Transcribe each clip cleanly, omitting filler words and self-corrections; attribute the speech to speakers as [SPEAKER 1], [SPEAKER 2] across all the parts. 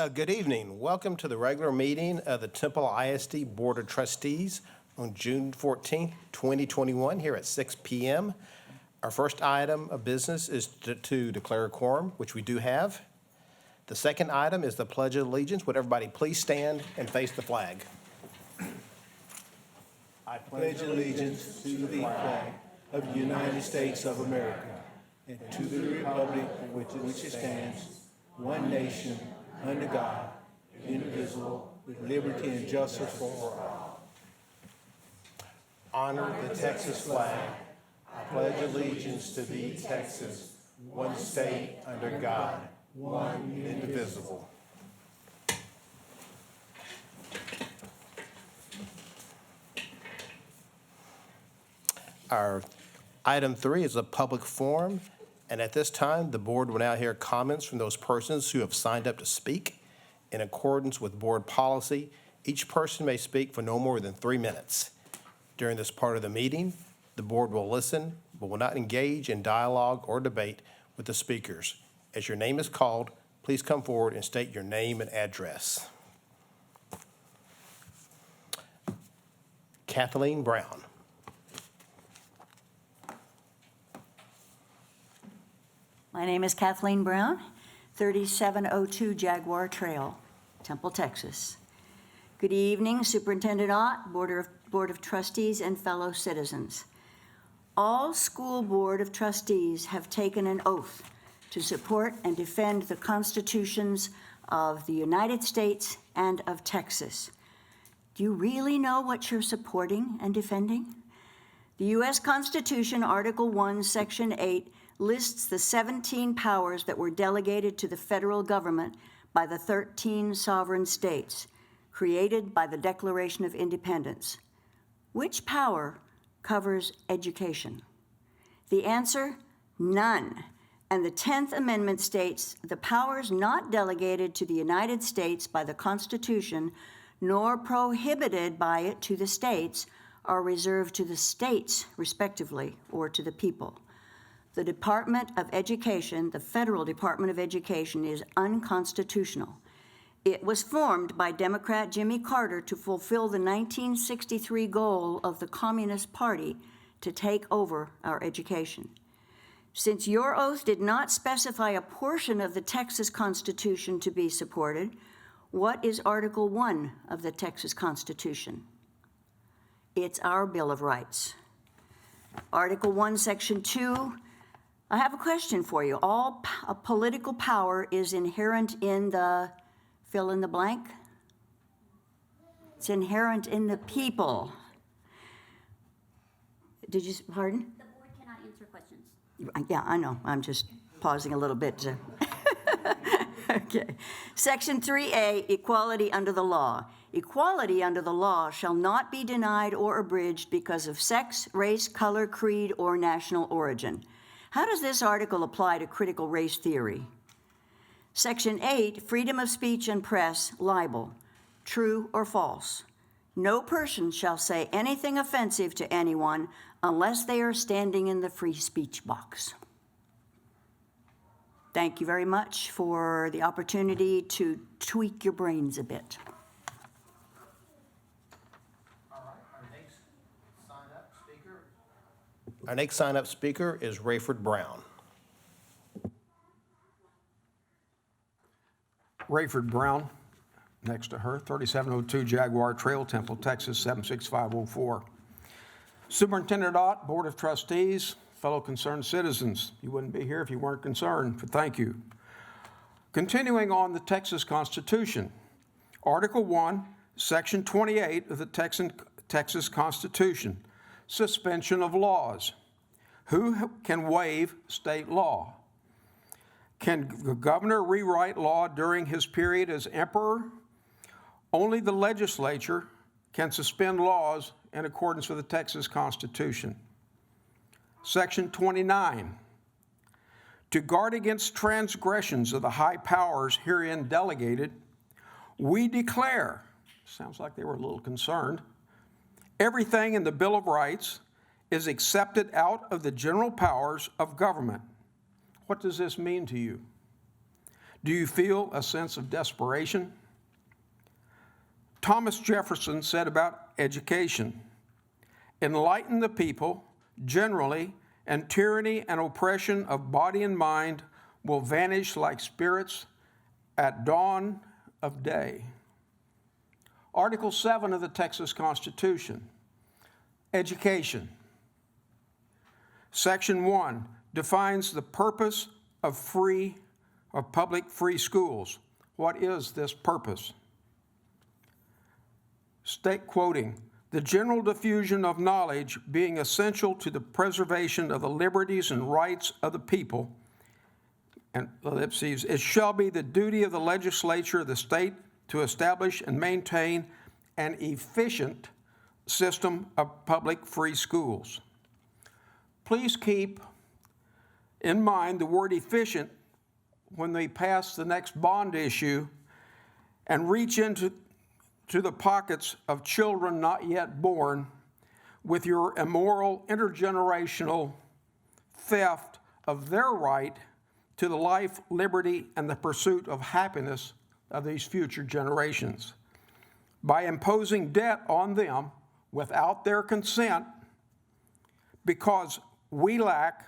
[SPEAKER 1] Good evening. Welcome to the regular meeting of the Temple ISD Board of Trustees on June 14, 2021, here at 6 p.m. Our first item of business is to declare a quorum, which we do have. The second item is the Pledge of Allegiance. Would everybody please stand and face the flag?
[SPEAKER 2] I pledge allegiance to the flag of the United States of America and to the republic for which it stands, one nation, under God, indivisible, with liberty and justice for all.
[SPEAKER 1] Honor the Texas flag. I pledge allegiance to thee, Texas, one state under God, one indivisible. Our item 3 is a public forum. And at this time, the board will now hear comments from those persons who have signed up to speak. In accordance with board policy, each person may speak for no more than 3 minutes. During this part of the meeting, the board will listen, but will not engage in dialogue or debate with the speakers. As your name is called, please come forward and state your name and address. Kathleen Brown.
[SPEAKER 3] My name is Kathleen Brown, 3702 Jaguar Trail, Temple, Texas. Good evening, Superintendent Ott, Board of Trustees, and fellow citizens. All school board of trustees have taken an oath to support and defend the constitutions of the United States and of Texas. Do you really know what you're supporting and defending? The U.S. Constitution, Article 1, Section 8, lists the 17 powers that were delegated to the federal government by the 13 sovereign states, created by the Declaration of Independence. Which power covers education? The answer, none. And the 10th Amendment states, the powers not delegated to the United States by the Constitution, nor prohibited by it to the states, are reserved to the states, respectively, or to the people. The Department of Education, the Federal Department of Education, is unconstitutional. It was formed by Democrat Jimmy Carter to fulfill the 1963 goal of the Communist Party to take over our education. Since your oath did not specify a portion of the Texas Constitution to be supported, what is Article 1 of the Texas Constitution? It's our Bill of Rights. Article 1, Section 2, I have a question for you. All political power is inherent in the fill in the blank. It's inherent in the people. Did you, pardon?
[SPEAKER 4] The board cannot answer questions.
[SPEAKER 3] Yeah, I know. I'm just pausing a little bit to. Okay. Section 3A, equality under the law. Equality under the law shall not be denied or abridged because of sex, race, color, creed, or national origin. How does this article apply to critical race theory? Section 8, freedom of speech and press, libel, true or false. No person shall say anything offensive to anyone unless they are standing in the free speech box. Thank you very much for the opportunity to tweak your brains a bit.
[SPEAKER 1] Our next sign-up speaker is Rayford Brown.
[SPEAKER 5] Rayford Brown, next to her, 3702 Jaguar Trail, Temple, Texas, 76504. Superintendent Ott, Board of Trustees, fellow concerned citizens. You wouldn't be here if you weren't concerned, but thank you. Continuing on the Texas Constitution, Article 1, Section 28 of the Texas Constitution, suspension of laws. Who can waive state law? Can the governor rewrite law during his period as emperor? Only the legislature can suspend laws in accordance with the Texas Constitution. Section 29, to guard against transgressions of the high powers herein delegated, we declare, sounds like they were a little concerned, everything in the Bill of Rights is accepted out of the general powers of government. What does this mean to you? Do you feel a sense of desperation? Thomas Jefferson said about education, "Enlighten the people generally, and tyranny and oppression of body and mind will vanish like spirits at dawn of day." Article 7 of the Texas Constitution, education. Section 1 defines the purpose of public free schools. What is this purpose? State quoting, "The general diffusion of knowledge being essential to the preservation of the liberties and rights of the people, and ellipses, it shall be the duty of the legislature of the state to establish and maintain an efficient system of public free schools." Please keep in mind the word efficient when they pass the next bond issue and reach into the pockets of children not yet born with your immoral intergenerational theft of their right to the life, liberty, and the pursuit of happiness of these future generations. By imposing debt on them without their consent, because we lack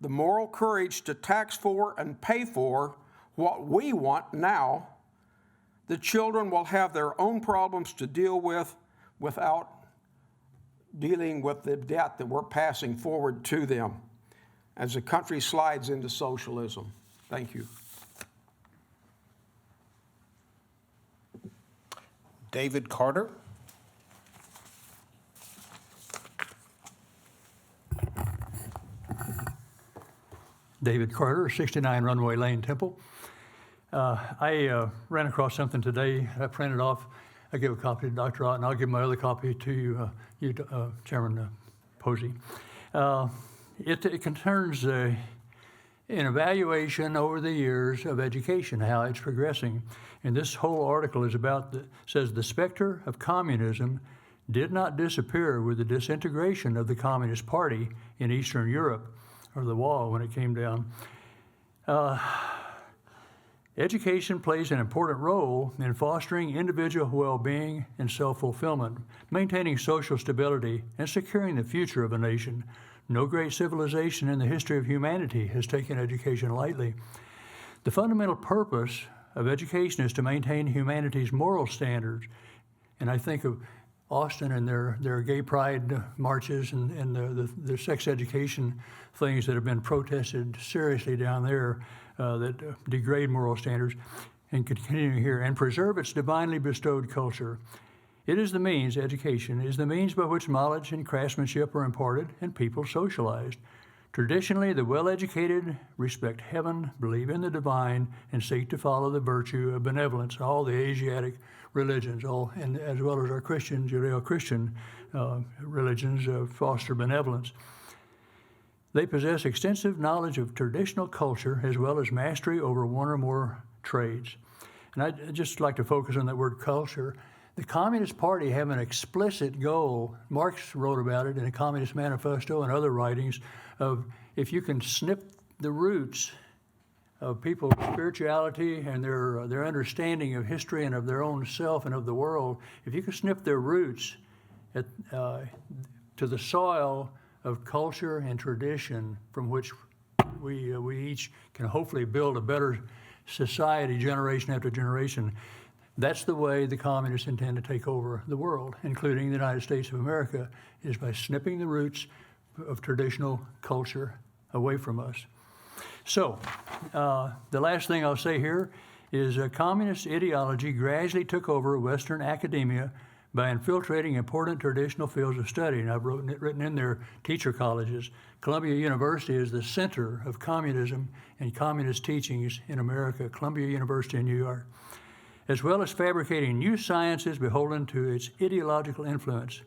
[SPEAKER 5] the moral courage to tax for and pay for what we want now, the children will have their own problems to deal with without dealing with the debt that we're passing forward to them as the country slides into socialism. Thank you.
[SPEAKER 1] David Carter.
[SPEAKER 4] David Carter, 69 Runway Lane, Temple. I ran across something today. I printed off. I gave a copy to Dr. Ott, and I'll give my other copy to you, Chairman Posey. It concerns an evaluation over the years of education, how it's progressing. And this whole article is says the specter of communism did not disappear with the disintegration of the Communist Party in Eastern Europe, or the wall when it came down. Education plays an important role in fostering individual well-being and self-fulfillment, maintaining social stability, and securing the future of a nation. No great civilization in the history of humanity has taken education lightly. The fundamental purpose of education is to maintain humanity's moral standards. And I think of Austin and their gay pride marches and the sex education things that have been protested seriously down there that degrade moral standards, and continuing here, and preserve its divinely bestowed culture. It is the means, education is the means by which knowledge and craftsmanship are imparted and people socialized. Traditionally, the well-educated respect heaven, believe in the divine, and seek to follow the virtue of benevolence. All the Asiatic religions, and as well as our Christian, Judeo-Christian religions foster benevolence. They possess extensive knowledge of traditional culture as well as mastery over one or more trades. And I'd just like to focus on that word culture. The Communist Party have an explicit goal. Marx wrote about it in a Communist Manifesto and other writings of if you can snip the roots of people's spirituality and their understanding of history and of their own self and of the world, if you can snip their roots to the soil of culture and tradition from which we each can hopefully build a better society generation after generation. That's the way the communists intend to take over the world, including the United States of America, is by snipping the roots of traditional culture away from us. So, the last thing I'll say here is communist ideology gradually took over Western academia by infiltrating important traditional fields of study. And I've written in there teacher colleges. Columbia University is the center of communism and communist teachings in America, Columbia University in New York, as well as fabricating new sciences beholden to its ideological influence.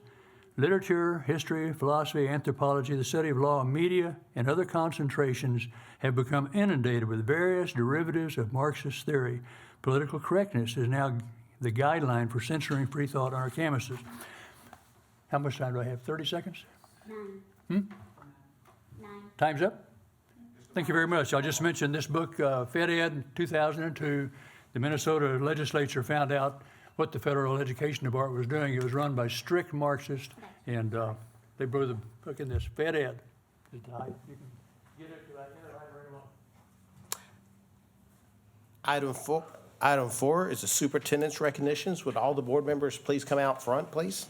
[SPEAKER 4] Literature, history, philosophy, anthropology, the study of law, media, and other concentrations have become inundated with various derivatives of Marxist theory. Political correctness is now the guideline for censoring free thought on our campuses. How much time do I have? 30 seconds?
[SPEAKER 6] 9. 9.
[SPEAKER 4] Time's up? Thank you very much. I'll just mention this book, Fed Ed 2002. The Minnesota legislature found out what the Federal Education Department was doing. It was run by strict Marxists, and they blew the book in this. Fed Ed. You can get it right there, right along.
[SPEAKER 1] Item four is the superintendent's recognitions. Would all the board members please come out front, please?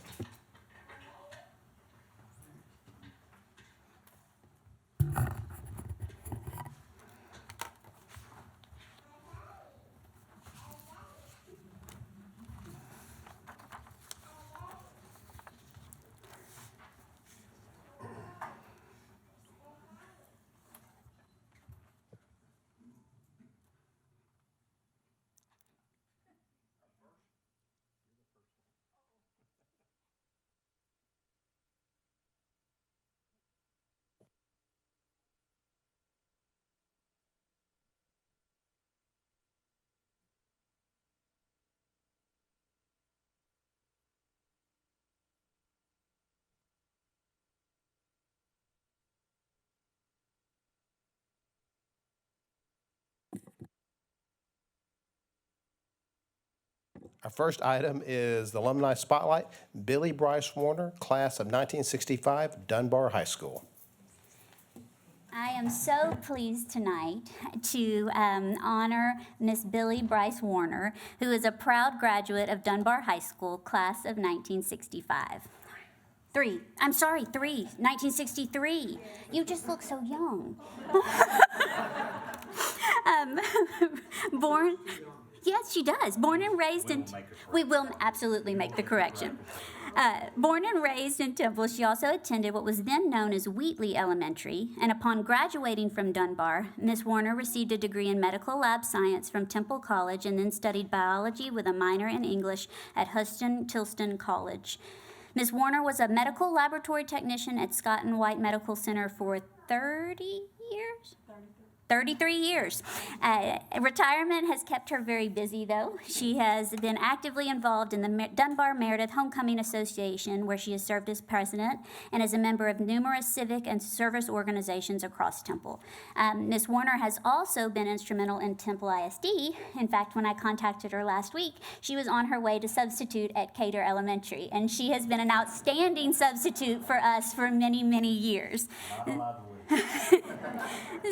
[SPEAKER 1] Our first item is the Alumni Spotlight, Billie Brice-Warner, class of 1965, Dunbar High School.
[SPEAKER 6] I am so pleased tonight to honor Miss Billie Brice-Warner, who is a proud graduate of Dunbar High School, class of 1965. 1963. You just look so young. Born, yes, she does. Born and raised in, we will absolutely make the correction. Born and raised in Temple, she also attended what was then known as Wheatley Elementary, and upon graduating from Dunbar, Miss Warner received a degree in medical lab science from Temple College and then studied biology with a minor in English at Huston-Tilston College. Miss Warner was a medical laboratory technician at Scott and White Medical Center for 30 years? 33 years. Retirement has kept her very busy, though. She has been actively involved in the Dunbar Meredith Homecoming Association, where she has served as president and is a member of numerous civic and service organizations across Temple. Ms. Warner has also been instrumental in Temple ISD. In fact, when I contacted her last week, she was on her way to substitute at Cater Elementary, and she has been an outstanding substitute for us for many, many years.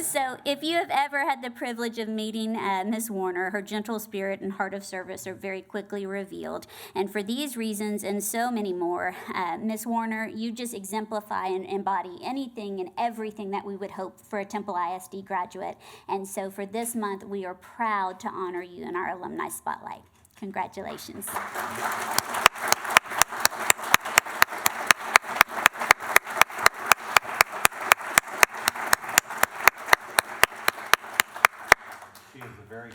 [SPEAKER 6] So if you have ever had the privilege of meeting Ms. Warner, her gentle spirit and heart of service are very quickly revealed. And for these reasons and so many more, Ms. Warner, you just exemplify and embody anything and everything that we would hope for a Temple ISD graduate. And so for this month, we are proud to honor you in our Alumni Spotlight. Congratulations.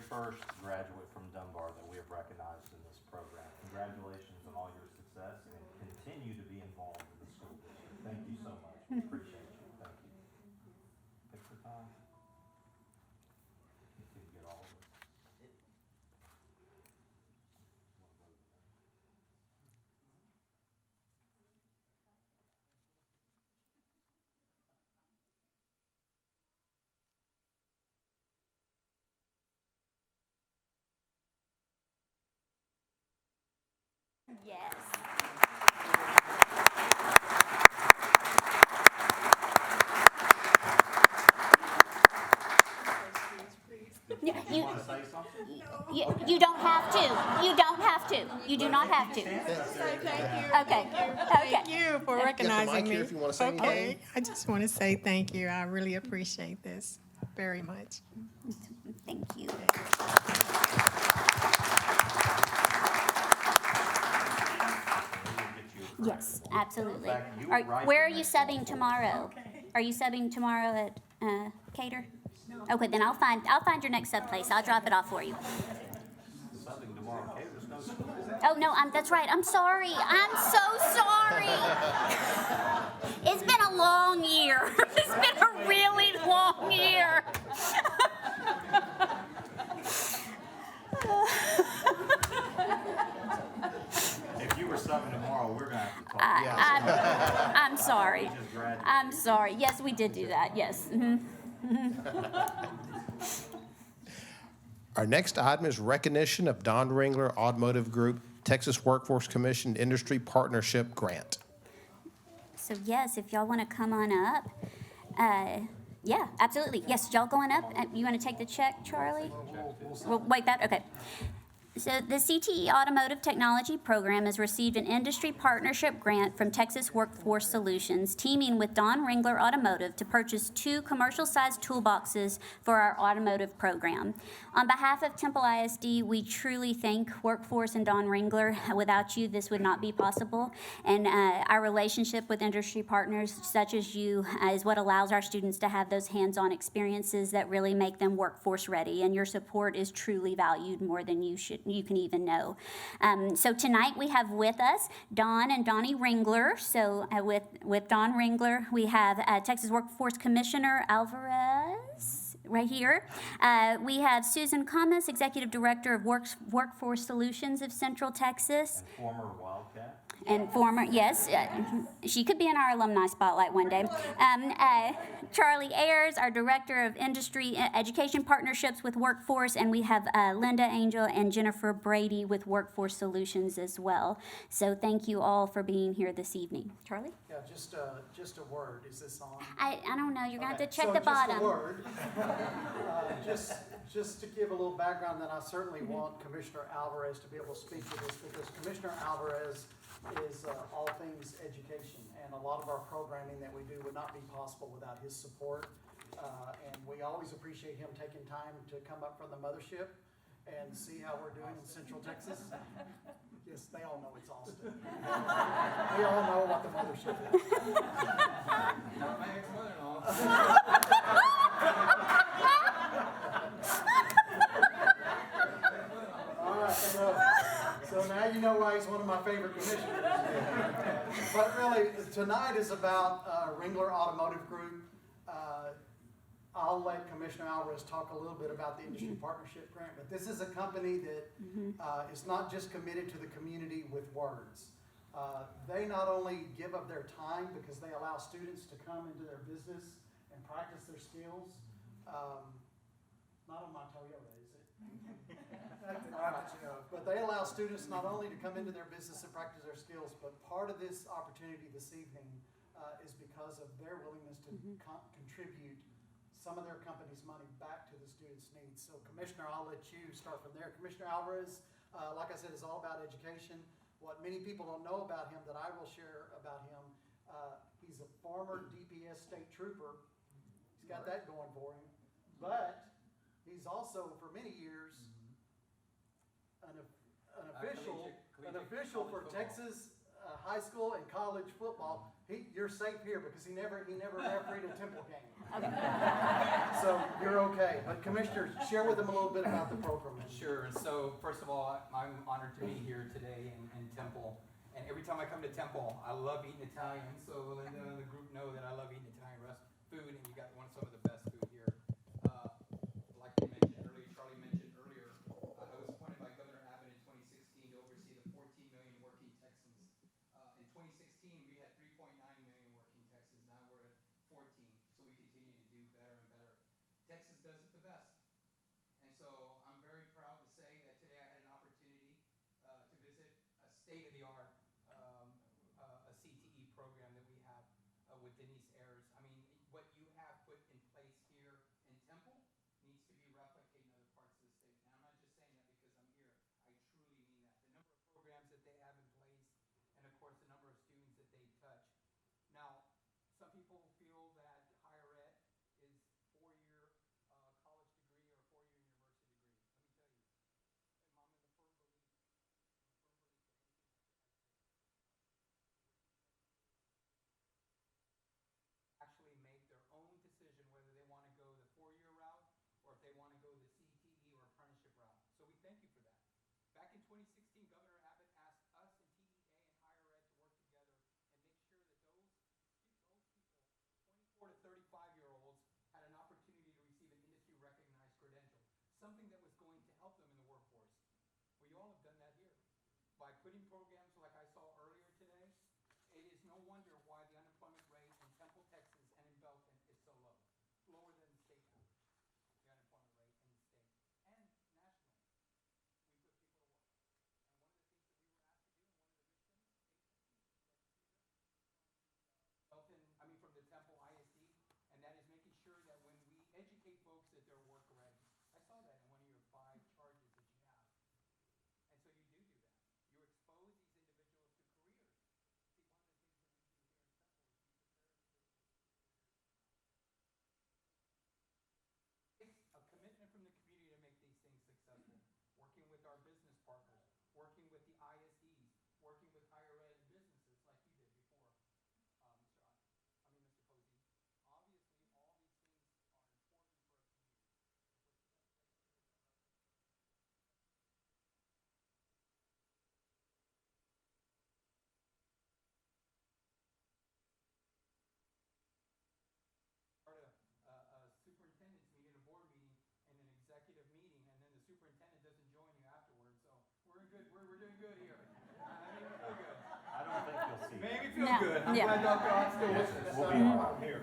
[SPEAKER 7] First graduate from Dunbar that we have recognized in this program. Congratulations on all your success and continue to be involved in the school district. Thank you so much. We appreciate you. Thank you. Take the time. You can get all of it.
[SPEAKER 6] Yes. You
[SPEAKER 7] Want to say something?
[SPEAKER 6] You don't have to. You don't have to. You do not have to.
[SPEAKER 8] Thank you.
[SPEAKER 6] Okay.
[SPEAKER 8] Thank you for recognizing
[SPEAKER 1] mic
[SPEAKER 8] me.
[SPEAKER 1] here if you wanna say
[SPEAKER 8] Okay,
[SPEAKER 1] anything.
[SPEAKER 8] I just want to say thank you. I really appreciate this very much.
[SPEAKER 6] Thank you. Yes, absolutely. Where are you subbing tomorrow? Are you subbing tomorrow at Cater? Okay, then I'll find your next sub place. I'll drop it off for you.
[SPEAKER 7] Something tomorrow. Okay, there's no school.
[SPEAKER 6] Oh no, that's right. I'm sorry. I'm so sorry. It's been a long year. It's been a really long year.
[SPEAKER 7] If you were subbing tomorrow, we're going to have to talk.
[SPEAKER 6] I'm sorry.
[SPEAKER 7] Just graduated.
[SPEAKER 6] I'm sorry. Yes, we did do that. Yes. Mm-hmm.
[SPEAKER 1] Our next item is recognition of Don Ringler Automotive Group Texas Workforce Commission Industry Partnership Grant.
[SPEAKER 6] So yes, if y'all want to come on up. Yeah, absolutely. Yes, y'all going up? You want to take the check, Charlie? We'll wait that, okay. So the CTE Automotive Technology Program has received an industry partnership grant from Texas Workforce Solutions, teaming with Don Ringler Automotive to purchase 2 commercial-sized toolboxes for our automotive program. On behalf of Temple ISD, we truly thank Workforce and Don Ringler. Without you, this would not be possible. And our relationship with industry partners such as you is what allows our students to have those hands-on experiences that really make them workforce ready. And your support is truly valued more than you can even know. So tonight we have with us Don and Donnie Ringler. So with Don Ringler, we have Texas Workforce Commissioner Alvarez right here. We have Susan Camas, Executive Director of Workforce Solutions of Central Texas.
[SPEAKER 7] And former Wildcat.
[SPEAKER 6] And former, yes, she could be in our alumni spotlight one day. Charlie Ayers, our Director of Industry Education Partnerships with Workforce, and we have Linda Angel and Jennifer Brady with Workforce Solutions as well. So thank you all for being here this evening. Charlie?
[SPEAKER 9] Yeah, just a word. Is this on?
[SPEAKER 6] I don't know. You're going to have to check
[SPEAKER 9] So
[SPEAKER 6] the bottom.
[SPEAKER 9] Just a word. Just to give a little background, then I certainly want Commissioner Alvarez to be able to speak to this, because Commissioner Alvarez is all things education, and a lot of our programming that we do would not be possible without his support. And we always appreciate him taking time to come up from the mothership and see how we're doing in Central Texas. Yes, they all know it's Austin. They all know what the mothership is.
[SPEAKER 10] Not my ex-mother-in-law.
[SPEAKER 9] All right, so now you know why he's one of my favorite commissioners. But really, tonight is about Ringler Automotive Group. I'll let Commissioner Alvarez talk a little bit about the industry partnership grant, but this is a company that is not just committed to the community with words. They not only give up their time because they allow students to come into their business and practice their skills. Not on my Toyota, is it? But they allow students not only to come into their business and practice their skills, but part of this opportunity this evening is because of their willingness to contribute some of their company's money back to the students' needs. So Commissioner, I'll let you start from there. Commissioner Alvarez, like I said, is all about education. What many people don't know about him that I will share about him, he's a former DPS state trooper. He's got that going for him. But he's also, for many years, an official for Texas high school and college football. You're safe here because he never refereed a Temple game. Okay. So you're okay. But Commissioner, share with them a little bit about the program.
[SPEAKER 10] Sure. So first of all, I'm honored to be here today in Temple. And every time I come to Temple, I love eating Italian. So Linda and the group know that I love eating Italian food, and you got some of the best food here. Like you mentioned earlier, Charlie mentioned earlier, I was appointed by Governor Abbott in 2016 to oversee the 14 million working Texans. In 2016, we had 3.9 million working Texans. Now we're at 14, so we continue to do better and better. Texas does it the best. And so I'm very proud to say that today I had an opportunity to visit a state-of-the-art a CTE program that we have with Denise Ayers. I mean, what you have put in place here in Temple needs to be replicated in other parts of the state. And I'm not just saying that because I'm here. I truly mean that. The number of programs that they have in place, and of course the number of students that they touch. Now, some people feel that higher ed is 4-year college degree or 4-year university degree. Let me tell you, I'm in the firm belief that actually make their own decision whether they want to go the 4-year route or if they want to go the CTE or apprenticeship route. So we thank you for that. Back in 2016, Governor Abbott asked us and TEA and higher ed to work together and make sure that those people, 24 to 35-year-olds, had an opportunity to receive an industry-recognized credential, something that was going to help them in the workforce. Well, you all have done that here. By putting programs like I saw earlier today, it is no wonder why the unemployment rate in Temple, Texas, and in Belton is so low, lower than the state with our business partners, working with the ISDs, working with higher ed businesses like you did before, Mr. Posey. Obviously, all these things are important for a community. A superintendent's meeting, a board meeting, and an executive meeting, and then the superintendent doesn't join you afterwards. So we're doing good here. I mean, we feel good.
[SPEAKER 7] I don't think you'll see.
[SPEAKER 10] Made me feel
[SPEAKER 6] No.
[SPEAKER 10] good. I'm
[SPEAKER 6] Yeah.
[SPEAKER 10] glad Dr. Ott's still with us.
[SPEAKER 7] We'll be all right here.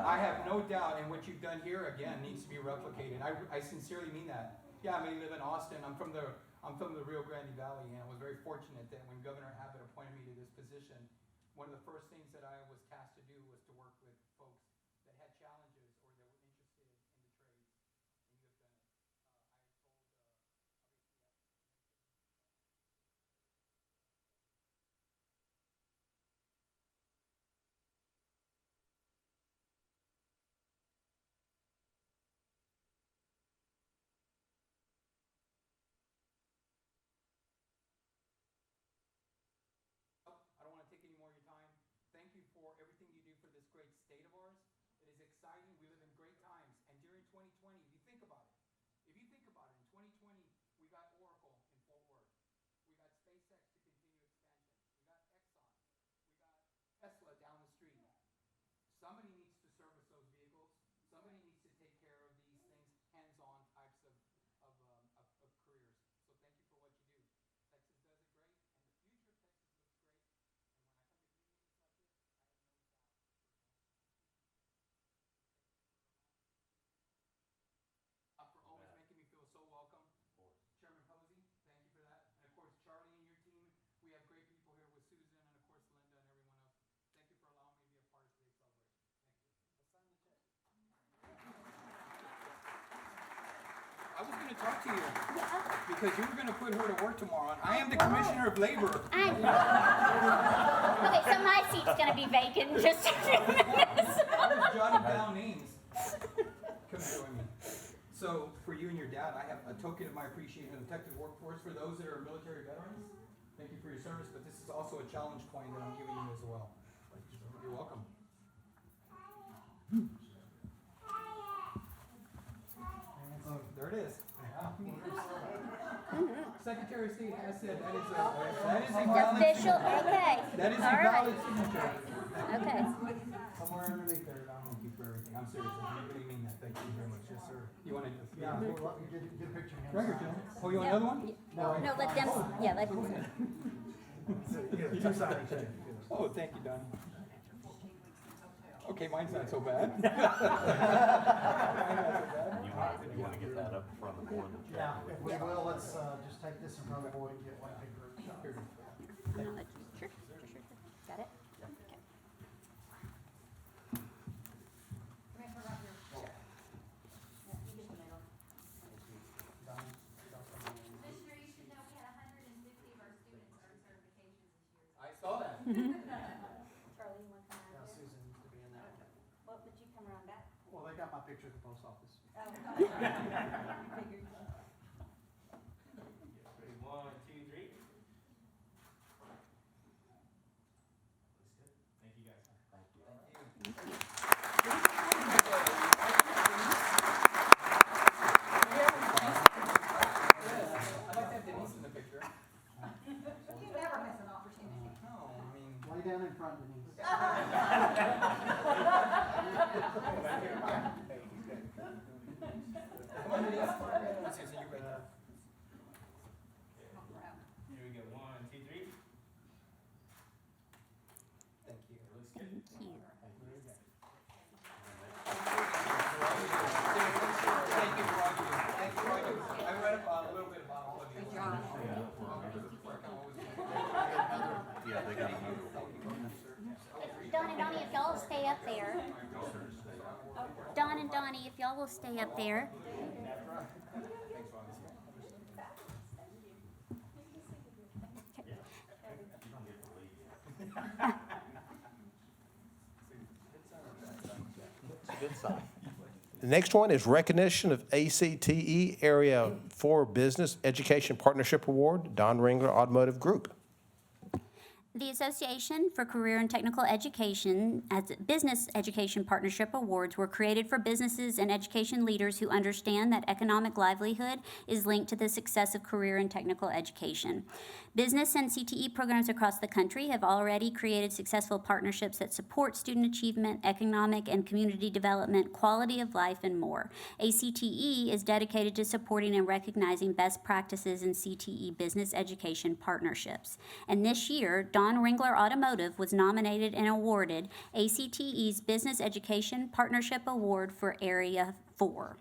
[SPEAKER 10] I have no doubt, and what you've done here again needs to be replicated. I sincerely mean that. Yeah, I may live in Austin. I'm from the Rio Grande Valley, and I was very fortunate that when Governor Abbott appointed me to this position, one of the first things that I was tasked to do was to work with folks that had challenges or that were interested in the trades, and you have done it. I don't want to take any more of your time. Thank you for everything you do for this great state of ours. It is exciting. We live in great times. And during 2020, if you think about it, in 2020, we got Oracle in Fort Worth. We got SpaceX to continue expansion. We got Exxon. We got Tesla down the street. Somebody needs to service those vehicles. Somebody needs to take care of these things, hands-on types of careers. So thank you for what you do. Texas does it great, and the future of Texas looks great. And when I come to community meetings like this, I have no doubt. For always making me feel so welcome. Chairman Posey, thank you for that. And of course, Charlie and your team. We have great people here with Susan and of course Linda and everyone else. Thank you for allowing me to be a part of today's celebration. Thank you. Let's sign the check. I was going to talk to you because you were going to put her to work tomorrow. And I am the Commissioner of Labor.
[SPEAKER 6] I know. Okay, so my seat's going to be vacant in just a few minutes.
[SPEAKER 10] I was jotting down names. Come join me. So, for you and your dad, I have a token of my appreciation of the detective workforce for those that are military veterans. Thank you for your service, but this is also a challenge coin that I'm giving you as well. You're welcome. Oh, there it is. Secretary of State has said that is a valid
[SPEAKER 6] Official,
[SPEAKER 10] signature.
[SPEAKER 6] okay.
[SPEAKER 10] That is a
[SPEAKER 6] All right.
[SPEAKER 10] valid signature.
[SPEAKER 6] Okay.
[SPEAKER 10] Somewhere underneath there, Don. Thank you for everything. I'm serious. I really mean that. Thank you very much. Yes, sir. You want to?
[SPEAKER 9] Yeah, well, you get a picture.
[SPEAKER 10] Right here, John. Oh, you want another one?
[SPEAKER 6] No, let them, yeah, let them.
[SPEAKER 10] Oh, thank you, Don. Okay, mine's not so bad.
[SPEAKER 7] You want to get that up in front of the board?
[SPEAKER 9] Yeah, if we will, let's just take this in front of the board and get one big group shot.
[SPEAKER 6] Sure. Got it? Okay.
[SPEAKER 11] Commissioner, you should know we had 150 of our students earn certifications this year.
[SPEAKER 10] I saw that.
[SPEAKER 6] Charlie, you want to come
[SPEAKER 9] Now
[SPEAKER 6] around here?
[SPEAKER 9] Susan needs to be in that one.
[SPEAKER 6] What, would you come around back?
[SPEAKER 9] Well, they got my picture at the post office.
[SPEAKER 6] Oh, figured.
[SPEAKER 7] Ready, 1, 2, 3. Looks good. Thank you guys. Thank you.
[SPEAKER 10] I'd like to have Denise in the picture.
[SPEAKER 11] You never miss an opportunity.
[SPEAKER 10] No, I mean,
[SPEAKER 9] Lay down in front, Denise.
[SPEAKER 10] come on, Denise. Susan, you're right there.
[SPEAKER 7] Here we go. 1, 2, 3.
[SPEAKER 10] Thank you.
[SPEAKER 7] Looks good.
[SPEAKER 6] Thank you.
[SPEAKER 10] Thank you for all you do. Thank you for all you do. I read a little bit about all of you.
[SPEAKER 7] Yeah, they got another.
[SPEAKER 6] Don and Donnie, if y'all stay up there. Don and Donnie, if y'all will stay up there.
[SPEAKER 7] It's a good sign.
[SPEAKER 1] The next one is recognition of ACTE Area 4 Business Education Partnership Award, Don Ringler Automotive Group.
[SPEAKER 6] The Association for Career and Technical Education as Business Education Partnership Awards were created for businesses and education leaders who understand that economic livelihood is linked to the success of career and technical education. Business and CTE programs across the country have already created successful partnerships that support student achievement, economic and community development, quality of life, and more. ACTE is dedicated to supporting and recognizing best practices in CTE business education partnerships. And this year, Don Ringler Automotive was nominated and awarded ACTE's Business Education Partnership Award for Area 4.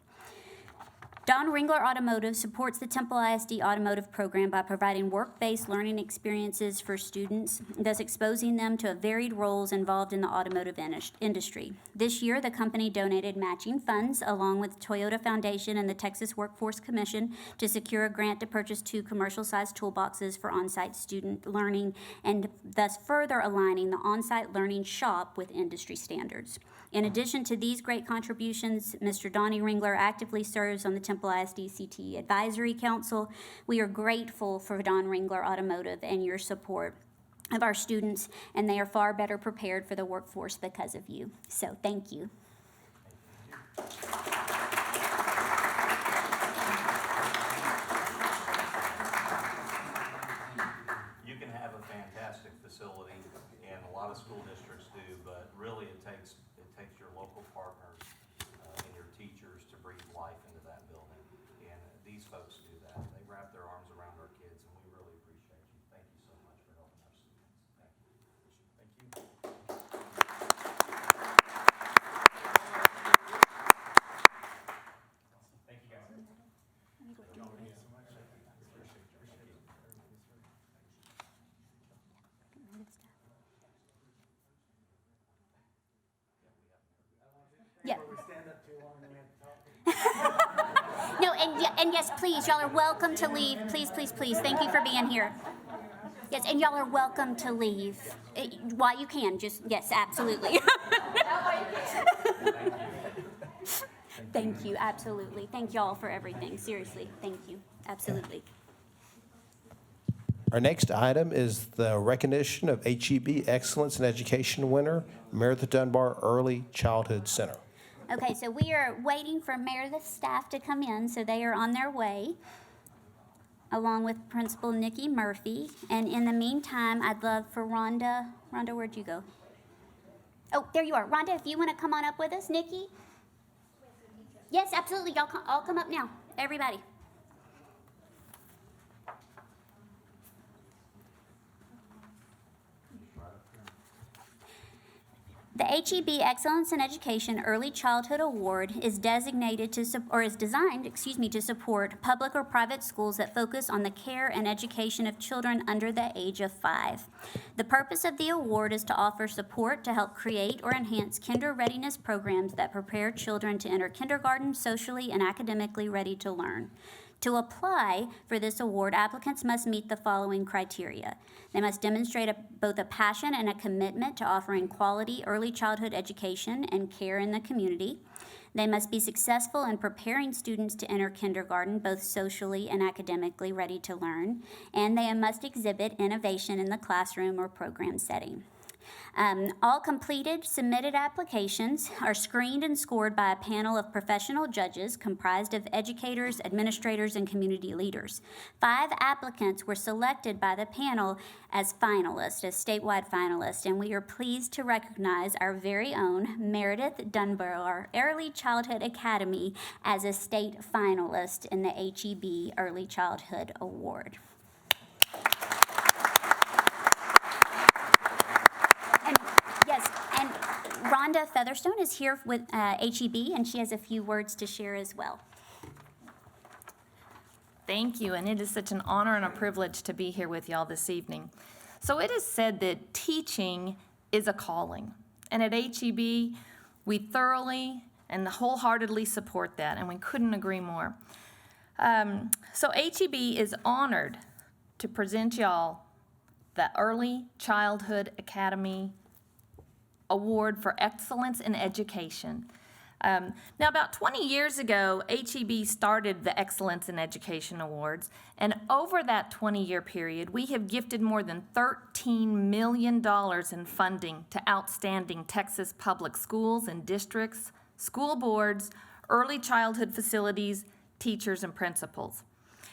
[SPEAKER 6] Don Ringler Automotive supports the Temple ISD Automotive program by providing work-based learning experiences for students, thus exposing them to varied roles involved in the automotive industry. This year, the company donated matching funds along with Toyota Foundation and the Texas Workforce Commission to secure a grant to purchase 2 commercial-sized toolboxes for on-site student learning and thus further aligning the on-site learning shop with industry standards. In addition to these great contributions, Mr. Donnie Ringler actively serves on the Temple ISD CTE Advisory Council. We are grateful for Don Ringler Automotive and your support of our students, and they are far better prepared for the workforce because of you. So thank you.
[SPEAKER 7] You can have a fantastic facility, and a lot of school districts do, but really it takes your local partners and your teachers to breathe life into that building. And these folks do that. They wrap their arms around our kids, and we really appreciate you. Thank you so much for helping our students. Thank you. Thank you, guys.
[SPEAKER 6] Yeah. No, and yes, please, y'all are welcome to leave. Please, please, please. Thank you for being here. Yes, and y'all are welcome to leave while you can. Just yes, absolutely. Thank you, absolutely. Thank y'all for everything. Seriously, thank you, absolutely.
[SPEAKER 1] Our next item is the recognition of HEB Excellence in Education winner, Meridith-Dunbar Early Childhood Center.
[SPEAKER 6] Okay, so we are waiting for Meredith's staff to come in, so they are on their way, along with Principal Nikki Murphy. And in the meantime, I'd love for Rhonda. Rhonda, where'd you go? Oh, there you are. Rhonda, if you want to come on up with us, Nikki. Yes, absolutely. Y'all all come up now. Everybody. The HEB Excellence in Education Early Childhood Award is designated to is designed, to support public or private schools that focus on the care and education of children under the age of 5. The purpose of the award is to offer support to help create or enhance kinder readiness programs that prepare children to enter kindergarten socially and academically ready to learn. To apply for this award, applicants must meet the following criteria. They must demonstrate both a passion and a commitment to offering quality early childhood education and care in the community. They must be successful in preparing students to enter kindergarten, both socially and academically ready to learn. And they must exhibit innovation in the classroom or program setting. All completed, submitted applications are screened and scored by a panel of professional judges comprised of educators, administrators, and community leaders. 5 applicants were selected by the panel as finalists, as statewide finalists, and we are pleased to recognize our very own Meridith-Dunbar Early Childhood Academy as a state finalist in the HEB Early Childhood Award. Rhonda Featherstone is here with HEB, and she has a few words to share as well.
[SPEAKER 12] Thank you, and it is such an honor and a privilege to be here with y'all this evening. So it is said that teaching is a calling, and at HEB, we thoroughly and wholeheartedly support that, and we couldn't agree more. So HEB is honored to present y'all the Early Childhood Academy Award for Excellence in Education. Now, about 20 years ago, HEB started the Excellence in Education Awards, and over that 20-year period, we have gifted more than $13 million in funding to outstanding Texas public schools and districts, school boards, early childhood facilities, teachers, and principals.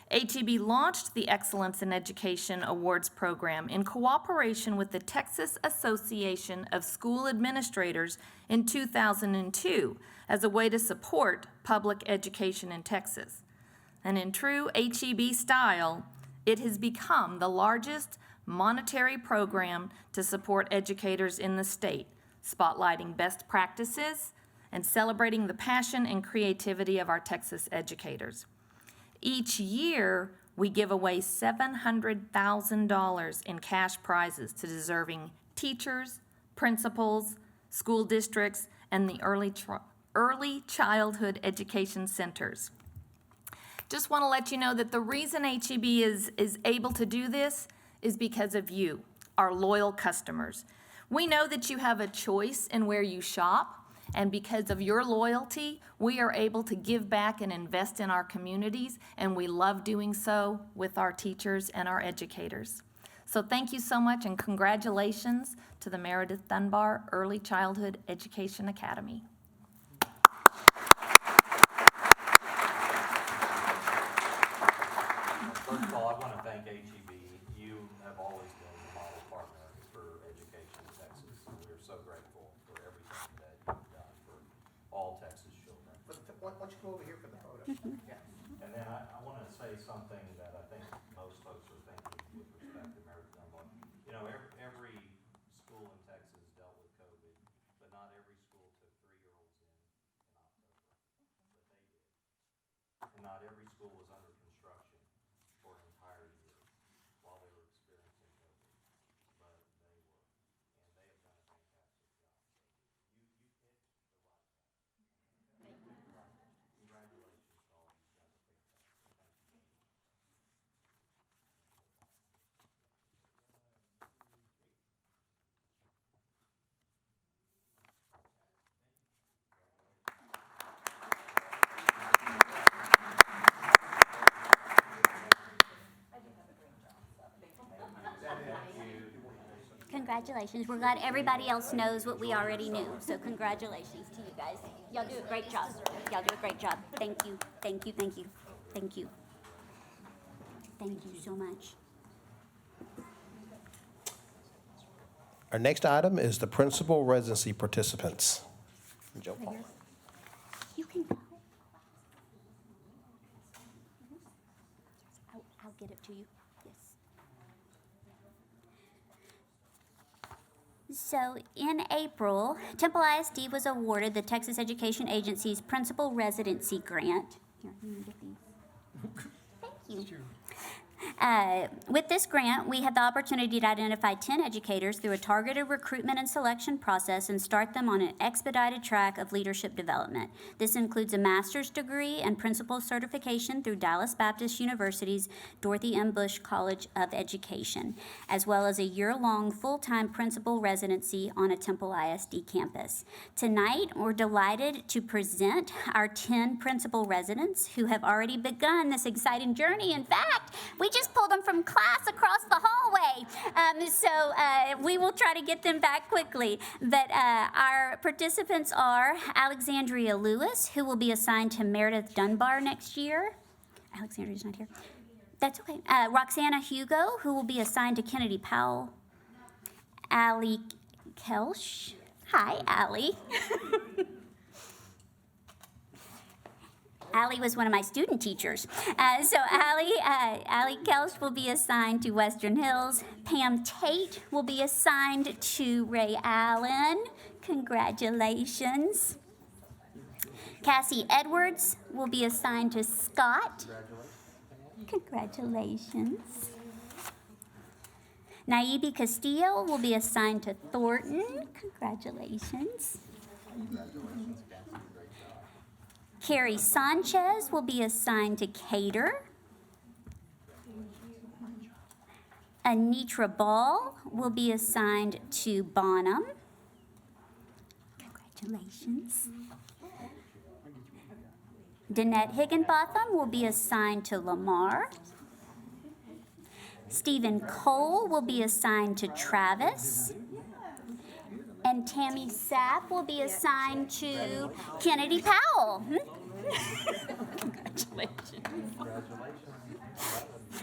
[SPEAKER 12] HEB launched the Excellence in Education Awards program in cooperation with the Texas Association of School Administrators in 2002 as a way to support public education in Texas. And in true HEB style, it has become the largest monetary program to support educators in the state, spotlighting best practices and celebrating the passion and creativity of our Texas educators. Each year, we give away $700,000 in cash prizes to deserving teachers, principals, school districts, and the early childhood education centers. Just want to let you know that the reason HEB is able to do this is because of you, our loyal customers. We know that you have a choice in where you shop, and because of your loyalty, we are able to give back and invest in our communities, and we love doing so with our teachers and our educators. So thank you so much, and congratulations to the Meridith-Dunbar Early Childhood Education Academy.
[SPEAKER 7] First of all, I want to thank HEB. You have always been the model partner for education in Texas. We're so grateful for everything that you've done for all Texas children.
[SPEAKER 1] Why don't you go over here for the photo?
[SPEAKER 7] Yeah. And then I want to say something that I think most folks are thinking with respect to Meridith-Dunbar. You know, every school in Texas dealt with COVID, but not every school took 3-year-olds in October, but they did. And not every school was under construction for an entire year while they were experiencing COVID, but they were. And they have done a fantastic job. You hit the right path. Congratulations to all of you guys. Thank you.
[SPEAKER 6] Congratulations. We're glad everybody else knows what we already knew. So congratulations to you guys. Y'all do a great job. Y'all do a great job. Thank you. Thank you. Thank you. Thank you. Thank you so much.
[SPEAKER 1] Our next item is the principal residency participants. Joe Paul.
[SPEAKER 6] You can go. I'll get it to you. Yes. So in April, Temple ISD was awarded the Texas Education Agency's Principal Residency Grant. Here, let me get these. Thank you. With this grant, we had the opportunity to identify 10 educators through a targeted recruitment and selection process and start them on an expedited track of leadership development. This includes a master's degree and principal certification through Dallas Baptist University's Dorothy M. Bush College of Education, as well as a year-long full-time principal residency on a Temple ISD campus. Tonight, we're delighted to present our 10 principal residents who have already begun this exciting journey. In fact, we just pulled them from class across the hallway. So we will try to get them back quickly. But our participants are Alexandria Lewis, who will be assigned to Meridith-Dunbar next year. Alexandria's not here. That's okay. Roxana Hugo, who will be assigned to Kennedy-Powell. Allie Kelsch. Hi, Allie. Allie was one of my student teachers. So Allie Kelsch will be assigned to Western Hills. Pam Tate will be assigned to Ray Allen. Congratulations. Cassie Edwards will be assigned to Scott. Congratulations. Naibi Castillo will be assigned to Thornton. Congratulations. Carrie Sanchez will be assigned to Cater. Anitra Ball will be assigned to Bonham. Congratulations. Danette Higginbotham will be assigned to Lamar. Stephen Cole will be assigned to Travis. And Tammy Sapp will be assigned to Kennedy-Powell. Congratulations.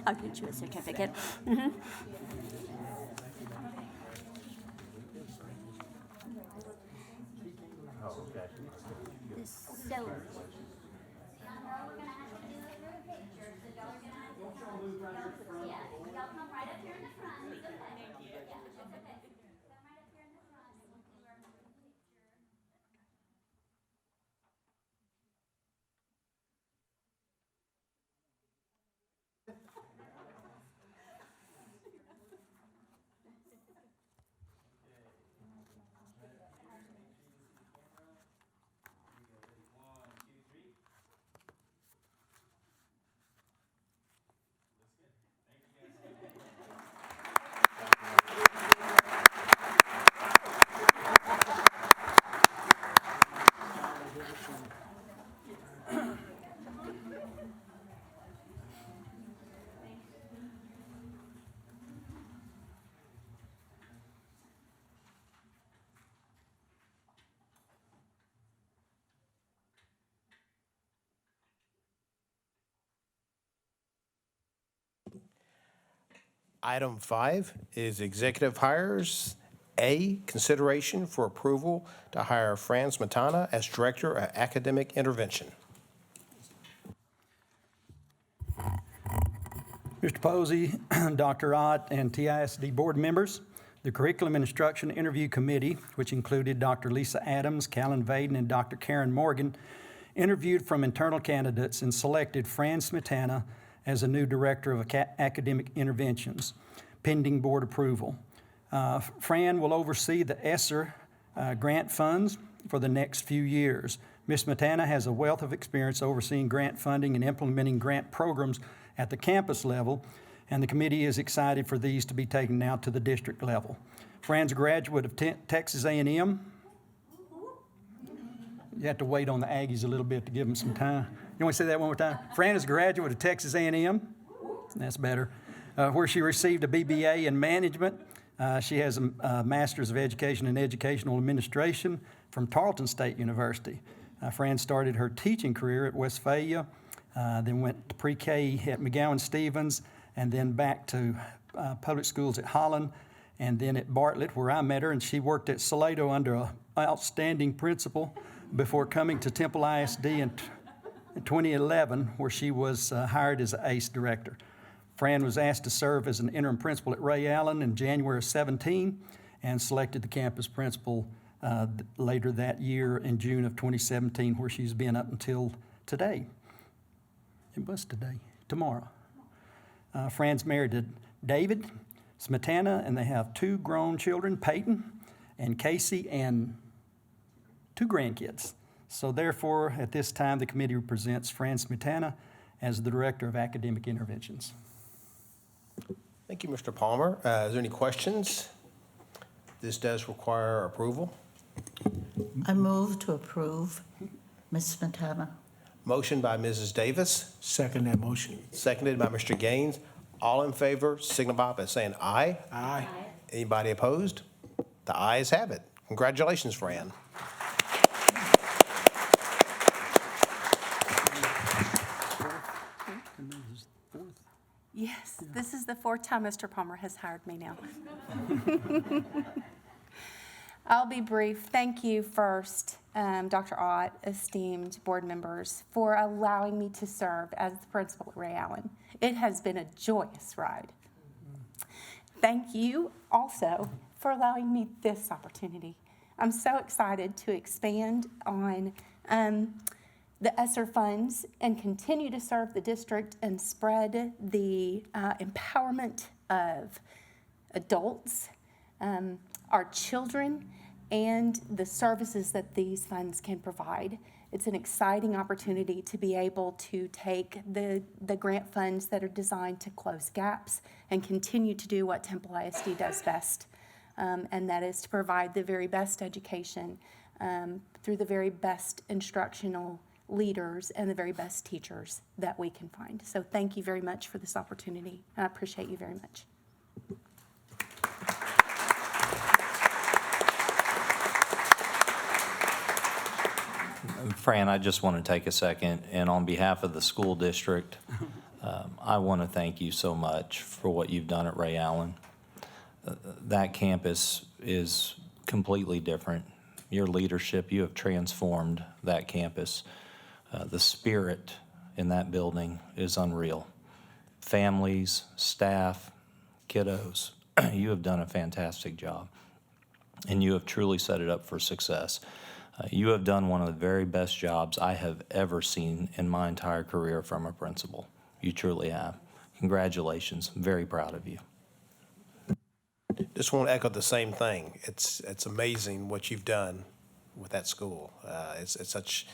[SPEAKER 6] I'll get you a certificate. So, y'all know we're gonna have to do a group picture, so y'all are gonna, y'all come right up here in the front, it's okay. Yeah, it's okay. Come right up here in the front, and we'll do our group picture.
[SPEAKER 1] Item 5 is executive hires. A, consideration for approval to hire Fran Smetana as Director of Academic Intervention.
[SPEAKER 13] Mr. Posey, Dr. Ott, and TISD board members, the Curriculum and Instruction Interview Committee, which included Dr. Lisa Adams, Callan Vaden, and Dr. Karen Morgan, interviewed from internal candidates and selected Fran Smetana as a new Director of Academic Interventions, pending board approval. Fran will oversee the ESSER grant funds for the next few years. Ms. Smetana has a wealth of experience overseeing grant funding and implementing grant programs at the campus level, and the committee is excited for these to be taken now to the district level. Fran's a graduate of Texas A&M. You have to wait on the Aggies a little bit to give them some time. You want to say that one more time? Fran is a graduate of Texas A&M. That's better. Where she received a BBA in management. She has a Master's of Education in Educational Administration from Tarleton State University. Fran started her teaching career at Westphalia, then went to pre-K at McGowan-Stevens, and then back to public schools at Holland, and then at Bartlett, where I met her, and she worked at Salado under an outstanding principal before coming to Temple ISD in 2011, where she was hired as an ACE director. Fran was asked to serve as an interim principal at Ray Allen in January of 17 and selected the campus principal later that year in June of 2017, where she's been up until today. It was today, tomorrow. Fran's married to David Smetana, and they have 2 grown children, Peyton and Casey, and 2 grandkids. So therefore, at this time, the committee presents Fran Smetana as the Director of Academic Interventions.
[SPEAKER 1] Thank you, Mr. Palmer. Is there any questions? This does require approval.
[SPEAKER 14] I move to approve Ms. Smetana.
[SPEAKER 1] Motion by Mrs. Davis,
[SPEAKER 2] Second that motion.
[SPEAKER 1] seconded by Mr. Gaines. All in favor, signify by saying aye.
[SPEAKER 2] Aye.
[SPEAKER 1] Anybody opposed? The ayes have it. Congratulations, Fran.
[SPEAKER 15] Yes, this is the 4th time Mr. Palmer has hired me now. I'll be brief. Thank you first, Dr. Ott, esteemed board members, for allowing me to serve as the principal at Ray Allen. It has been a joyous ride. Thank you also for allowing me this opportunity. I'm so excited to expand on the ESSER funds and continue to serve the district and spread the empowerment of adults, our children, and the services that these funds can provide. It's an exciting opportunity to be able to take the grant funds that are designed to close gaps and continue to do what Temple ISD does best, and that is to provide the very best education through the very best instructional leaders and the very best teachers that we can find. So thank you very much for this opportunity. I appreciate you very much.
[SPEAKER 7] Fran, I just want to take a second, and on behalf of the school district, I want to thank you so much for what you've done at Ray Allen. That campus is completely different. Your leadership, you have transformed that campus. The spirit in that building is unreal. Families, staff, kiddos, you have done a fantastic job, and you have truly set it up for success. You have done one of the very best jobs I have ever seen in my entire career from a principal. You truly have. Congratulations. I'm very proud of you.
[SPEAKER 1] Just want to echo the same thing. It's amazing what you've done with that school. It's such,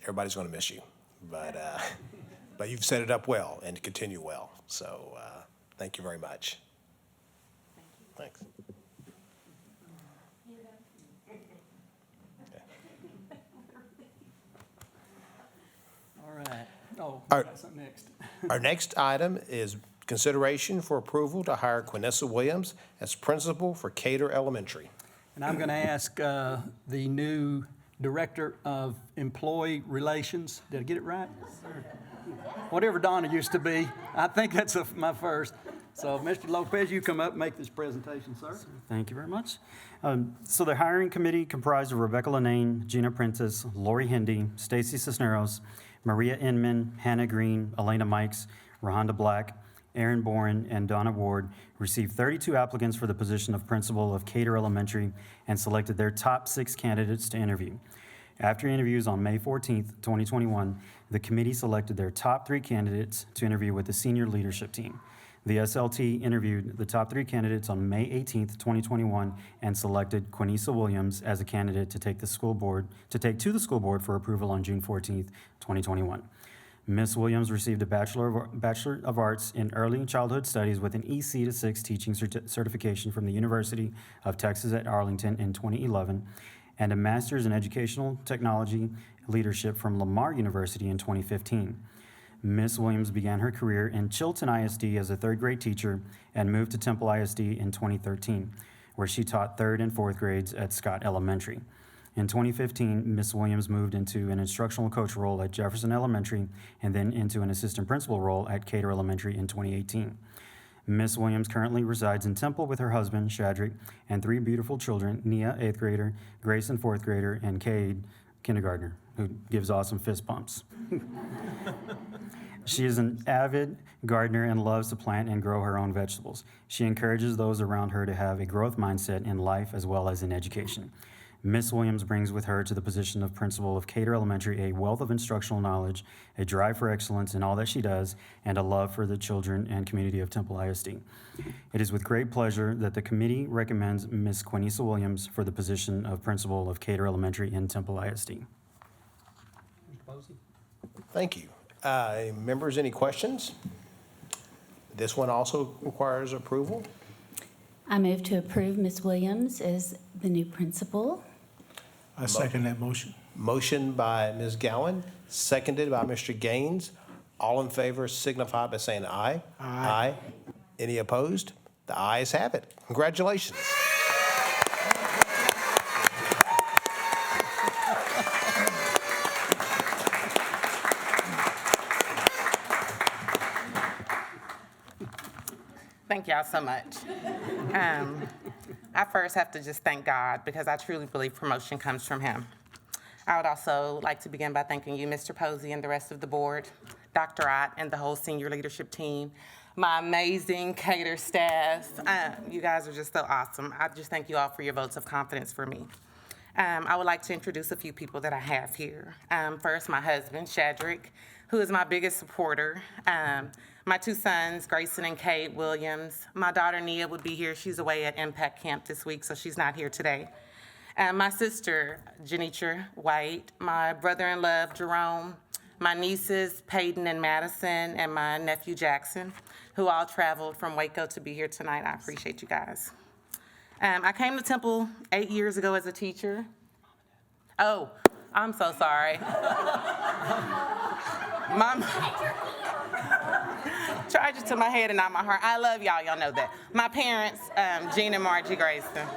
[SPEAKER 1] everybody's going to miss you, but you've set it up well and continue well. So thank you very much. Thanks.
[SPEAKER 13] All right. Oh,
[SPEAKER 1] All right.
[SPEAKER 13] got something next.
[SPEAKER 1] Our next item is consideration for approval to hire Quinessa Williams as principal for Cater Elementary.
[SPEAKER 13] And I'm going to ask the new Director of Employee Relations, did I get it right? Whatever Donna used to be, I think that's my first. So Mr. Lopez, you come up and make this presentation, sir.
[SPEAKER 16] Thank you very much. So the hiring committee comprised of Rebecca Lenane, Gina Prentice, Lori Hindy, Stacy Cisneros, Maria Inman, Hannah Green, Elena Mikes, Rhonda Black, Aaron Boren, and Donna Ward received 32 applicants for the position of principal of Cater Elementary and selected their top 6 candidates to interview. After interviews on May 14th, 2021, the committee selected their top 3 candidates to interview with the senior leadership team. The SLT interviewed the top 3 candidates on May 18th, 2021, and selected Quinessa Williams as a candidate to take to the school board for approval on June 14th, 2021. Ms. Williams received a Bachelor of Arts in Early Childhood Studies with an EC to 6 teaching certification from the University of Texas at Arlington in 2011, and a Master's in Educational Technology Leadership from Lamar University in 2015. Ms. Williams began her career in Chilton ISD as a 3rd grade teacher and moved to Temple ISD in 2013, where she taught 3rd and 4th grades at Scott Elementary. In 2015, Ms. Williams moved into an instructional coach role at Jefferson Elementary and then into an assistant principal role at Cater Elementary in 2018. Ms. Williams currently resides in Temple with her husband, Shadrick, and 3 beautiful children, Nia, 8th grader, Grayson, 4th grader, and Cade, kindergartner, who gives awesome fist bumps. She is an avid gardener and loves to plant and grow her own vegetables. She encourages those around her to have a growth mindset in life as well as in education. Ms. Williams brings with her to the position of principal of Cater Elementary a wealth of instructional knowledge, a drive for excellence in all that she does, and a love for the children and community of Temple ISD. It is with great pleasure that the committee recommends Ms. Quinessa Williams for the position of principal of Cater Elementary in Temple ISD.
[SPEAKER 1] Thank you. Members, any questions? This one also requires approval.
[SPEAKER 17] I move to approve Ms. Williams as the new principal.
[SPEAKER 2] I second that motion.
[SPEAKER 1] Motion by Ms. Gowan, seconded by Mr. Gaines. All in favor signify by saying aye. Aye. Any opposed? The ayes have it. Congratulations.
[SPEAKER 18] Thank y'all so much. I first have to just thank God because I truly believe promotion comes from Him. I would also like to begin by thanking you, Mr. Posey, and the rest of the board, Dr. Ott, and the whole senior leadership team, my amazing Cater staff. You guys are just so awesome. I just thank you all for your votes of confidence for me. I would like to introduce a few people that I have here. First, my husband, Shadrick, who is my biggest supporter. My 2 sons, Grayson and Kate Williams. My daughter, Nia, would be here. She's away at Impact Camp this week, so she's not here today. My sister, Janitra White. My brother-in-law, Jerome. My nieces, Peyton and Madison, and my nephew, Jackson, who all traveled from Waco to be here tonight. I appreciate you guys. I came to Temple 8 years ago as a teacher. Oh, I'm so sorry. Mom, charge it to my head and not my heart. I love y'all. Y'all know that. My parents, Gene and Margie Grayson.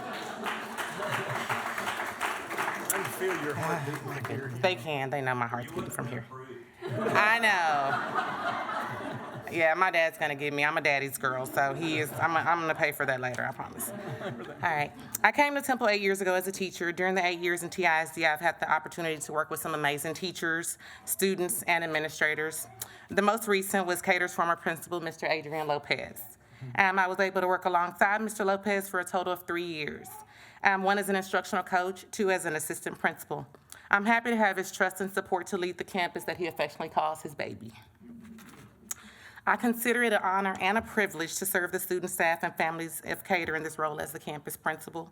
[SPEAKER 13] I can feel your heart beating back here.
[SPEAKER 18] They can. They know my heart's beating from here. I know. Yeah, my dad's gonna give me. I'm a daddy's girl, so he is. I'm gonna pay for that later. I promise. All right. I came to Temple 8 years ago as a teacher. During the 8 years in TISD, I've had the opportunity to work with some amazing teachers, students, and administrators. The most recent was Cater's former principal, Mr. Adrian Lopez. I was able to work alongside Mr. Lopez for a total of 3 years. One as an instructional coach, 2 as an assistant principal. I'm happy to have his trust and support to lead the campus that he affectionately calls his baby. I consider it an honor and a privilege to serve the student, staff, and families of Cater in this role as the campus principal.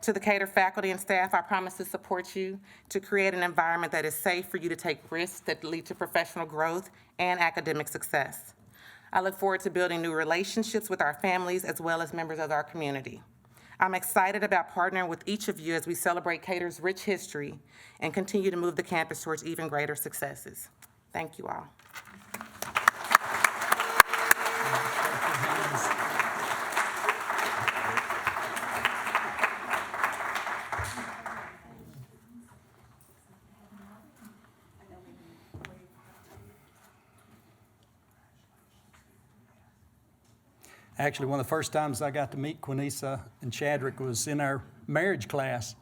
[SPEAKER 18] To the Cater faculty and staff, I promise to support you to create an environment that is safe for you to take risks that lead to professional growth and academic success. I look forward to building new relationships with our families as well as members of our community. I'm excited about partnering with each of you as we celebrate Cater's rich history and continue to move the campus towards even greater successes. Thank you all.
[SPEAKER 13] Actually, one of the first times I got to meet Quinessa and Chadrick was in our marriage class,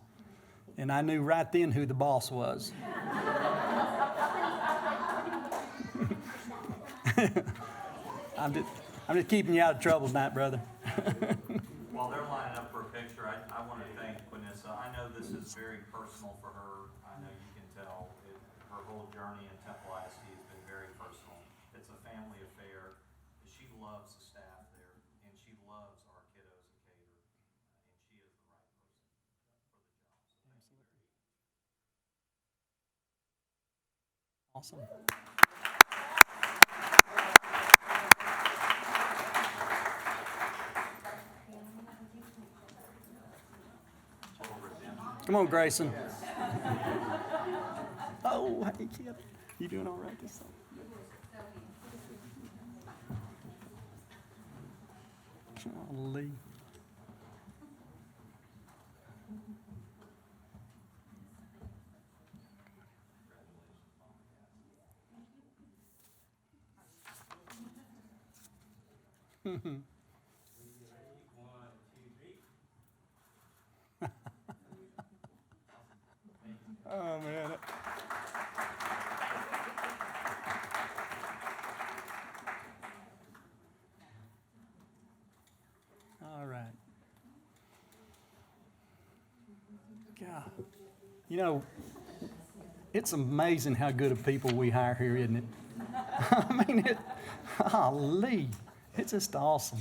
[SPEAKER 13] and I knew right then who the boss was. I'm just keeping you out of trouble tonight, brother.
[SPEAKER 7] While they're lining up for a picture, I want to thank Quinessa. I know this is very personal for her. I know you can tell her whole journey in Temple ISD has been very personal. It's a family affair. She loves the staff there, and she loves our kiddos at Cater, and she is the right person for the job. So thank you very much.
[SPEAKER 13] Awesome. Come on, Grayson. Oh, hey, kid. You doing all right this time? Golly. Oh, man. All right. God. You know, it's amazing how good of people we hire here, isn't it? I mean, golly, it's just awesome.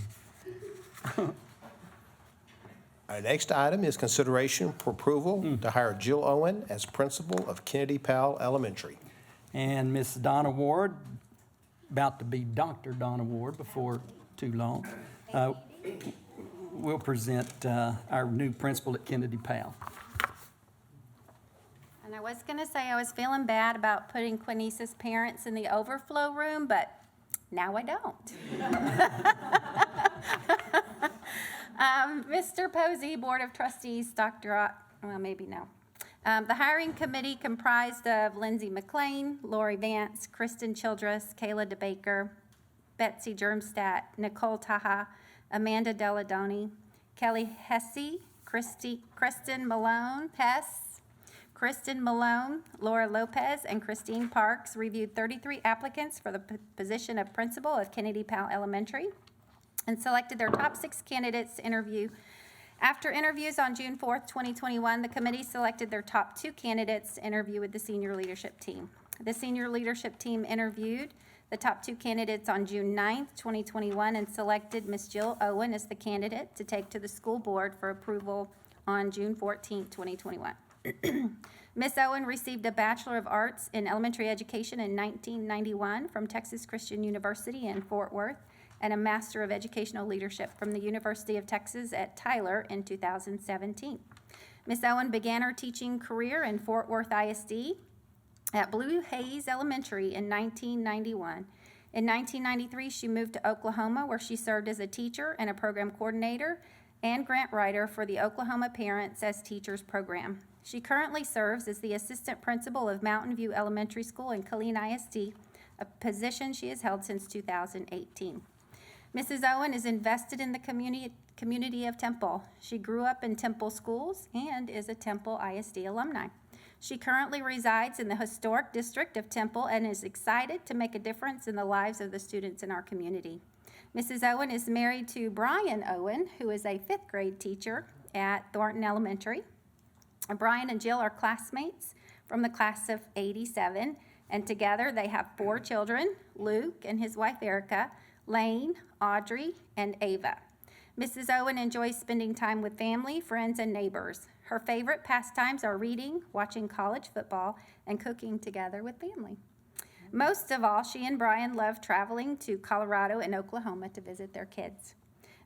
[SPEAKER 1] Our next item is consideration for approval to hire Jill Owen as principal of Kennedy-Powell Elementary.
[SPEAKER 13] And Miss Donna Ward, about to be Dr. Donna Ward before too long, will present our new principal at Kennedy-Powell.
[SPEAKER 19] And I was going to say I was feeling bad about putting Quinessa's parents in the overflow room, but now I don't. Mr. Posey, Board of Trustees, Dr. Well, maybe no. The hiring committee comprised of Lindsay McLean, Lori Vance, Kristen Childress, Kayla DeBaker, Betsy Germstadt, Nicole Taha, Amanda Deladoni, Kelly Hesse, Kristen Malone, Kristen Malone, Laura Lopez, and Christine Parks reviewed 33 applicants for the position of principal of Kennedy-Powell Elementary and selected their top 6 candidates to interview. After interviews on June 4th, 2021, the committee selected their top 2 candidates to interview with the senior leadership team. The senior leadership team interviewed the top 2 candidates on June 9th, 2021, and selected Ms. Jill Owen as the candidate to take to the school board for approval on June 14th, 2021. Ms. Owen received a Bachelor of Arts in Elementary Education in 1991 from Texas Christian University in Fort Worth and a Master of Educational Leadership from the University of Texas at Tyler in 2017. Miss Owen began her teaching career in Fort Worth ISD at Blue Hayes Elementary in 1991. In 1993, she moved to Oklahoma, where she served as a teacher and a program coordinator and grant writer for the Oklahoma Parents as Teachers program. She currently serves as the assistant principal of Mountain View Elementary School in Killeen ISD, a position she has held since 2018. Mrs. Owen is invested in the community of Temple. She grew up in Temple schools and is a Temple ISD alumni. She currently resides in the historic district of Temple and is excited to make a difference in the lives of the students in our community. Mrs. Owen is married to Brian Owen, who is a 5th grade teacher at Thornton Elementary. Brian and Jill are classmates from the class of '87, and together they have 4 children, Luke and his wife Erica, Lane, Audrey, and Ava. Mrs. Owen enjoys spending time with family, friends, and neighbors. Her favorite pastimes are reading, watching college football, and cooking together with family. Most of all, she and Brian love traveling to Colorado and Oklahoma to visit their kids.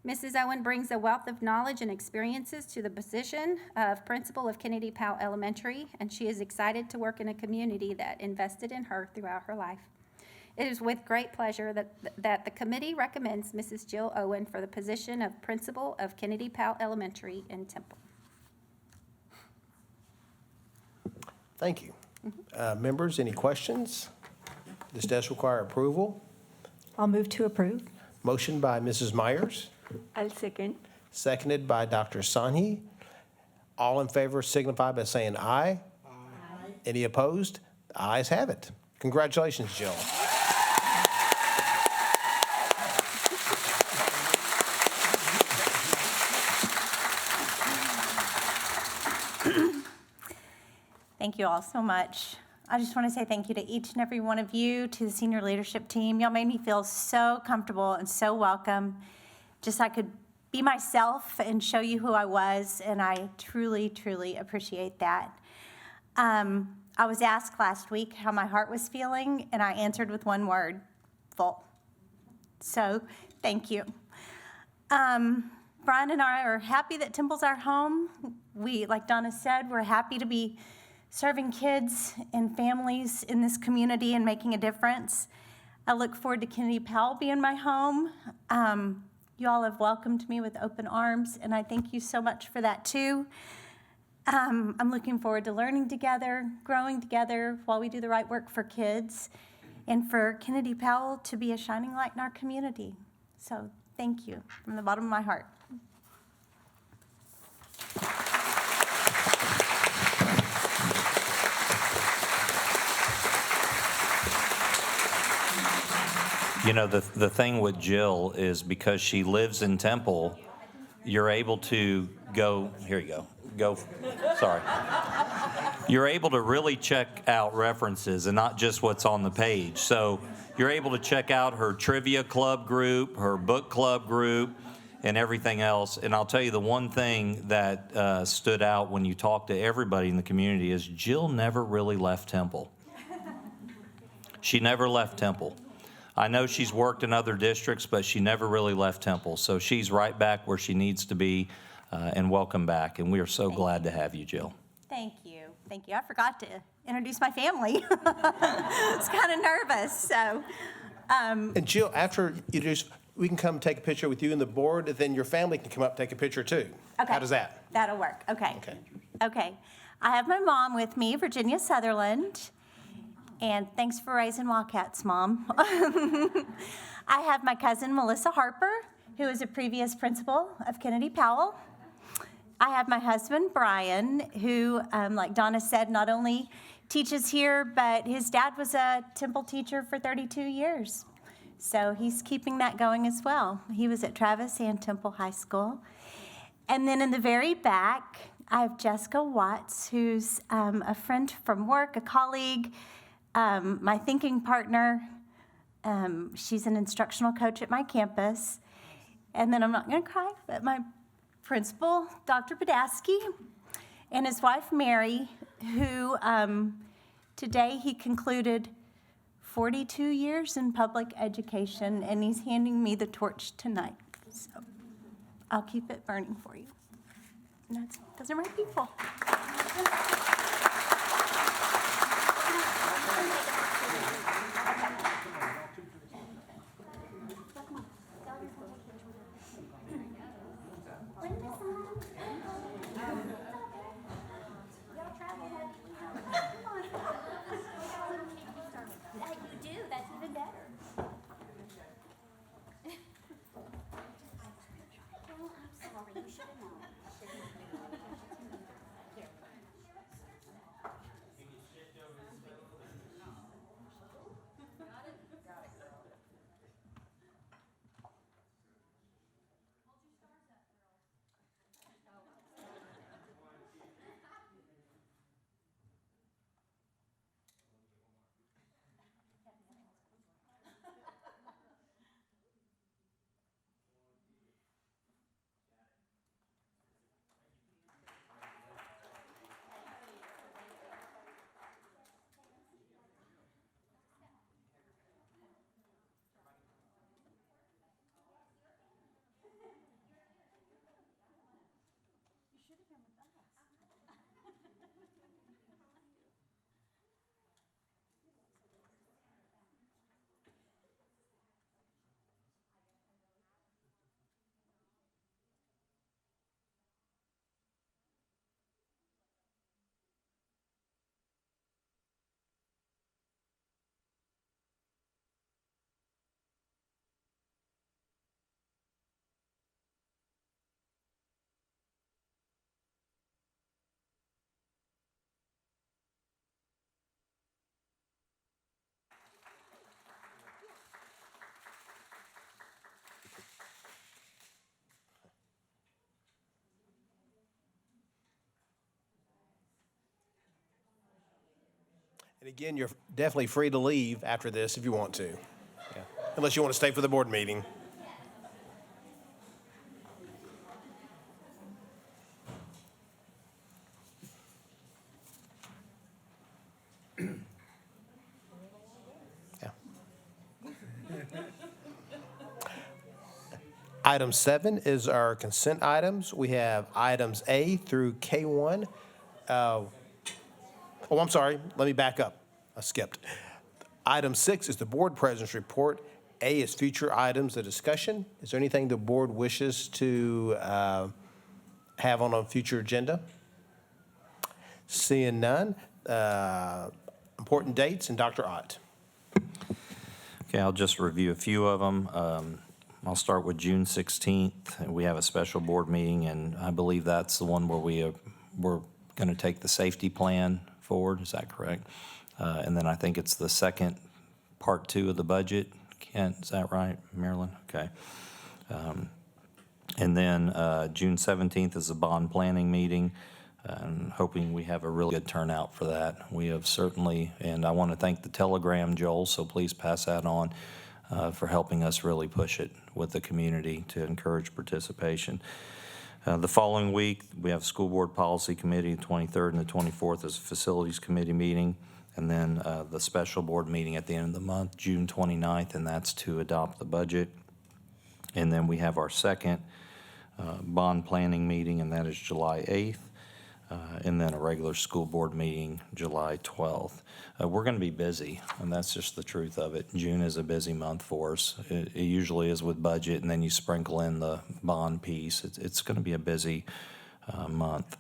[SPEAKER 19] Mrs. Owen brings a wealth of knowledge and experiences to the position of principal of Kennedy-Powell Elementary, and she is excited to work in a community that invested in her throughout her life. It is with great pleasure that the committee recommends Mrs. Jill Owen for the position of principal of Kennedy-Powell Elementary in Temple.
[SPEAKER 1] Thank you. Members, any questions? This does require approval.
[SPEAKER 3] I'll move to approve.
[SPEAKER 1] Motion by Mrs. Myers,
[SPEAKER 3] I'll second.
[SPEAKER 1] seconded by Dr. Sanhi. All in favor signify by saying aye. Aye. Any opposed? The ayes have it. Congratulations, Jill.
[SPEAKER 20] Thank you all so much. I just want to say thank you to each and every one of you, to the senior leadership team. Y'all made me feel so comfortable and so welcome. Just I could be myself and show you who I was, and I truly, truly appreciate that. I was asked last week how my heart was feeling, and I answered with one word: full. So thank you. Brian and I are happy that Temple's our home. We, like Donna said, we're happy to be serving kids and families in this community and making a difference. I look forward to Kennedy-Powell being my home. You all have welcomed me with open arms, and I thank you so much for that too. I'm looking forward to learning together, growing together while we do the right work for kids, and for Kennedy-Powell to be a shining light in our community. So thank you from the bottom of my heart.
[SPEAKER 7] You know, the thing with Jill is because she lives in Temple, you're able to go, here you go, sorry. You're able to really check out references and not just what's on the page. So you're able to check out her trivia club group, her book club group, and everything else. And I'll tell you the one thing that stood out when you talk to everybody in the community is Jill never really left Temple. She never left Temple. I know she's worked in other districts, but she never really left Temple. So she's right back where she needs to be, and welcome back. And we are so glad to have you, Jill.
[SPEAKER 20] Thank you. Thank you. I forgot to introduce my family. I was kind of nervous, so.
[SPEAKER 1] And Jill, after you just, we can come take a picture with you and the board, and then your family can come up and take a picture too.
[SPEAKER 20] Okay.
[SPEAKER 1] How does that?
[SPEAKER 20] That'll work. Okay.
[SPEAKER 1] Okay.
[SPEAKER 20] Okay. I have my mom with me, Virginia Sutherland. And thanks for raising Wildcats, Mom. I have my cousin, Melissa Harper, who is a previous principal of Kennedy-Powell. I have my husband, Brian, who, like Donna said, not only teaches here, but his dad was a Temple teacher for 32 years. So he's keeping that going as well. He was at Travis and Temple High School. And then in the very back, I have Jessica Watts, who's a friend from work, a colleague, my thinking partner. She's an instructional coach at my campus. And then I'm not going to cry, but my principal, Dr. Podaski, and his wife, Mary, who today he concluded 42 years in public education, and he's handing me the torch tonight. So I'll keep it burning for you. Those are my people.
[SPEAKER 6] You do, that's even better. Well, I'm sorry, you should have known.
[SPEAKER 1] And again, you're definitely free to leave after this if you want to, unless you want to stay for the board meeting. Item 7 is our consent items. We have items A through K1. I'm sorry, let me back up. I skipped. Item 6 is the board president's report. A is future items of discussion. Is there anything the board wishes to have on a future agenda? Seeing none. Important dates, and Dr. Ott.
[SPEAKER 7] Okay, I'll just review a few of them. I'll start with June 16th. We have a special board meeting, and I believe that's the one where we're going to take the safety plan forward. Is that correct? And then I think it's the second part 2 of the budget. Kent, is that right, Marilyn? Okay. And then June 17th is the bond planning meeting. And hoping we have a really good turnout for that. We have certainly, and I want to thank the Telegram, Joel, so please pass that on for helping us really push it with the community to encourage participation. The following week, we have School Board Policy Committee, the 23rd and the 24th is a Facilities Committee meeting, and then the special board meeting at the end of the month, June 29th, and that's to adopt the budget. And then we have our second bond planning meeting, and that is July 8th. And then a regular school board meeting, July 12th. We're going to be busy, and that's just the truth of it. June is a busy month for us. It usually is with budget, and then you sprinkle in the bond piece. It's going to be a busy month.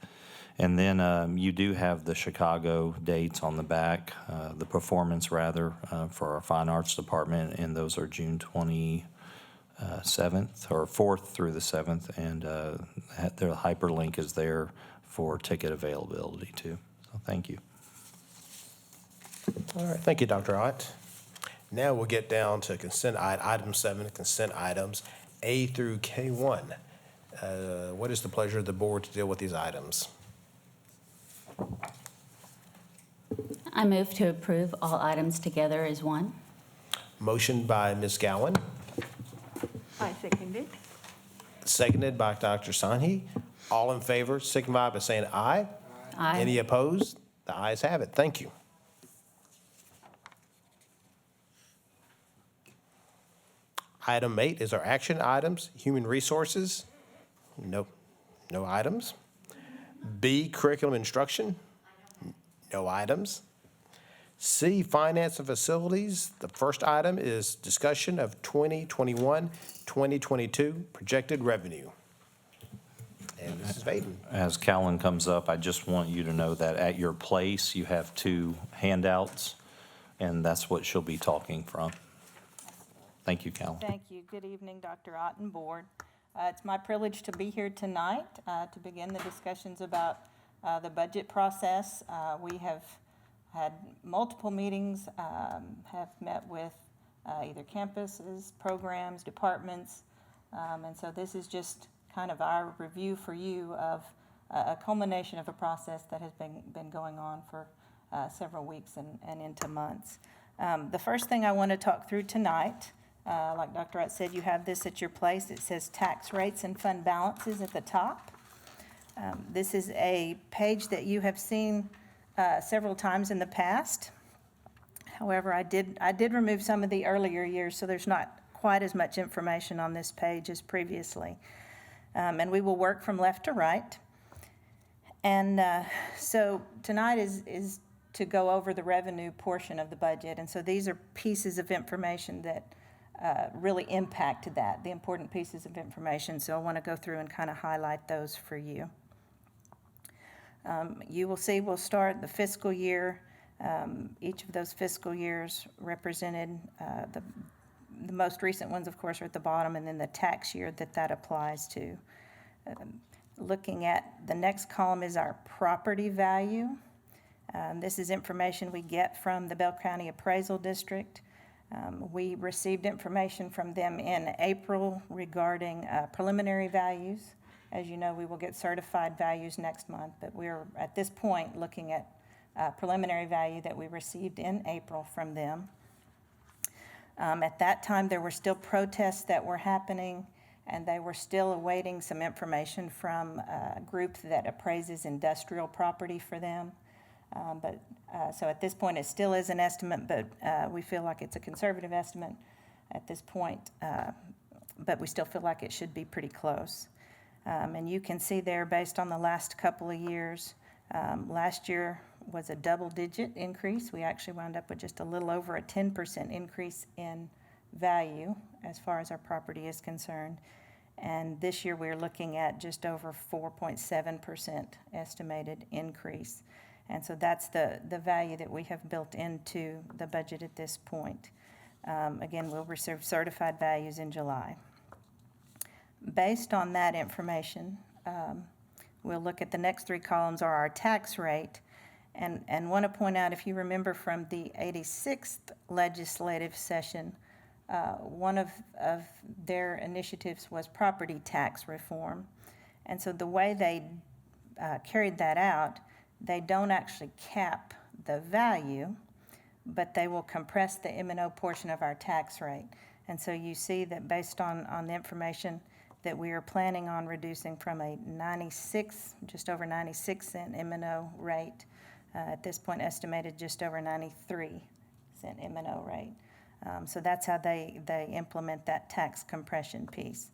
[SPEAKER 7] And then you do have the Chicago dates on the back, the performance rather, for our Fine Arts Department, and those are June 27th or 4th through the 7th, and their hyperlink is there for ticket availability too. So thank you.
[SPEAKER 1] All right, thank you, Dr. Ott. Now we'll get down to consent item 7, consent items A through K1. What is the pleasure of the board to deal with these items?
[SPEAKER 17] I move to approve all items together as one.
[SPEAKER 1] Motion by Ms. Gowan,
[SPEAKER 3] I second it.
[SPEAKER 1] seconded by Dr. Sanhi. All in favor, signify by saying aye.
[SPEAKER 17] Aye.
[SPEAKER 1] Any opposed? The ayes have it. Thank you. Item 8 is our action items, human resources. No items. B, curriculum instruction. No items. C, finance and facilities. The first item is discussion of 2021-2022 projected revenue. And Mrs. Vaden.
[SPEAKER 7] As Callan comes up, I just want you to know that at your place, you have 2 handouts, and that's what she'll be talking from. Thank you, Callan.
[SPEAKER 21] Thank you. Good evening, Dr. Ott and Board. It's my privilege to be here tonight to begin the discussions about the budget process. We have had multiple meetings, have met with either campuses, programs, departments, and so this is just kind of our review for you of a culmination of a process that has been going on for several weeks and into months. The first thing I want to talk through tonight, like Dr. Ott said, you have this at your place. It says tax rates and fund balances at the top. This is a page that you have seen several times in the past. However, I did remove some of the earlier years, so there's not quite as much information on this page as previously. And we will work from left to right. And so tonight is to go over the revenue portion of the budget. And so these are pieces of information that really impact that, the important pieces of information. So I want to go through and kind of highlight those for you. You will see we'll start the fiscal year. Each of those fiscal years represented, the most recent ones, of course, are at the bottom, and then the tax year that applies to. Looking at the next column is our property value. This is information we get from the Bell County Appraisal District. We received information from them in April regarding preliminary values. As you know, we will get certified values next month, but we're at this point looking at preliminary value that we received in April from them. At that time, there were still protests that were happening, and they were still awaiting some information from a group that appraises industrial property for them. So at this point, it still is an estimate, but we feel like it's a conservative estimate at this point, but we still feel like it should be pretty close. And you can see there, based on the last couple of years, last year was a double-digit increase. We actually wound up with just a little over a 10% increase in value as far as our property is concerned. And this year we're looking at just over 4.7% estimated increase. And so that's the value that we have built into the budget at this point. Again, we'll receive certified values in July. Based on that information, we'll look at the next 3 columns are our tax rate. And want to point out, if you remember from the 86th legislative session, one of their initiatives was property tax reform. And so the way they carried that out, they don't actually cap the value, but they will compress the M&O portion of our tax rate. And so you see that based on the information that we are planning on reducing from a just over 96 cent M&O rate, at this point estimated just over 93 cent M&O rate. So that's how they implement that tax compression piece.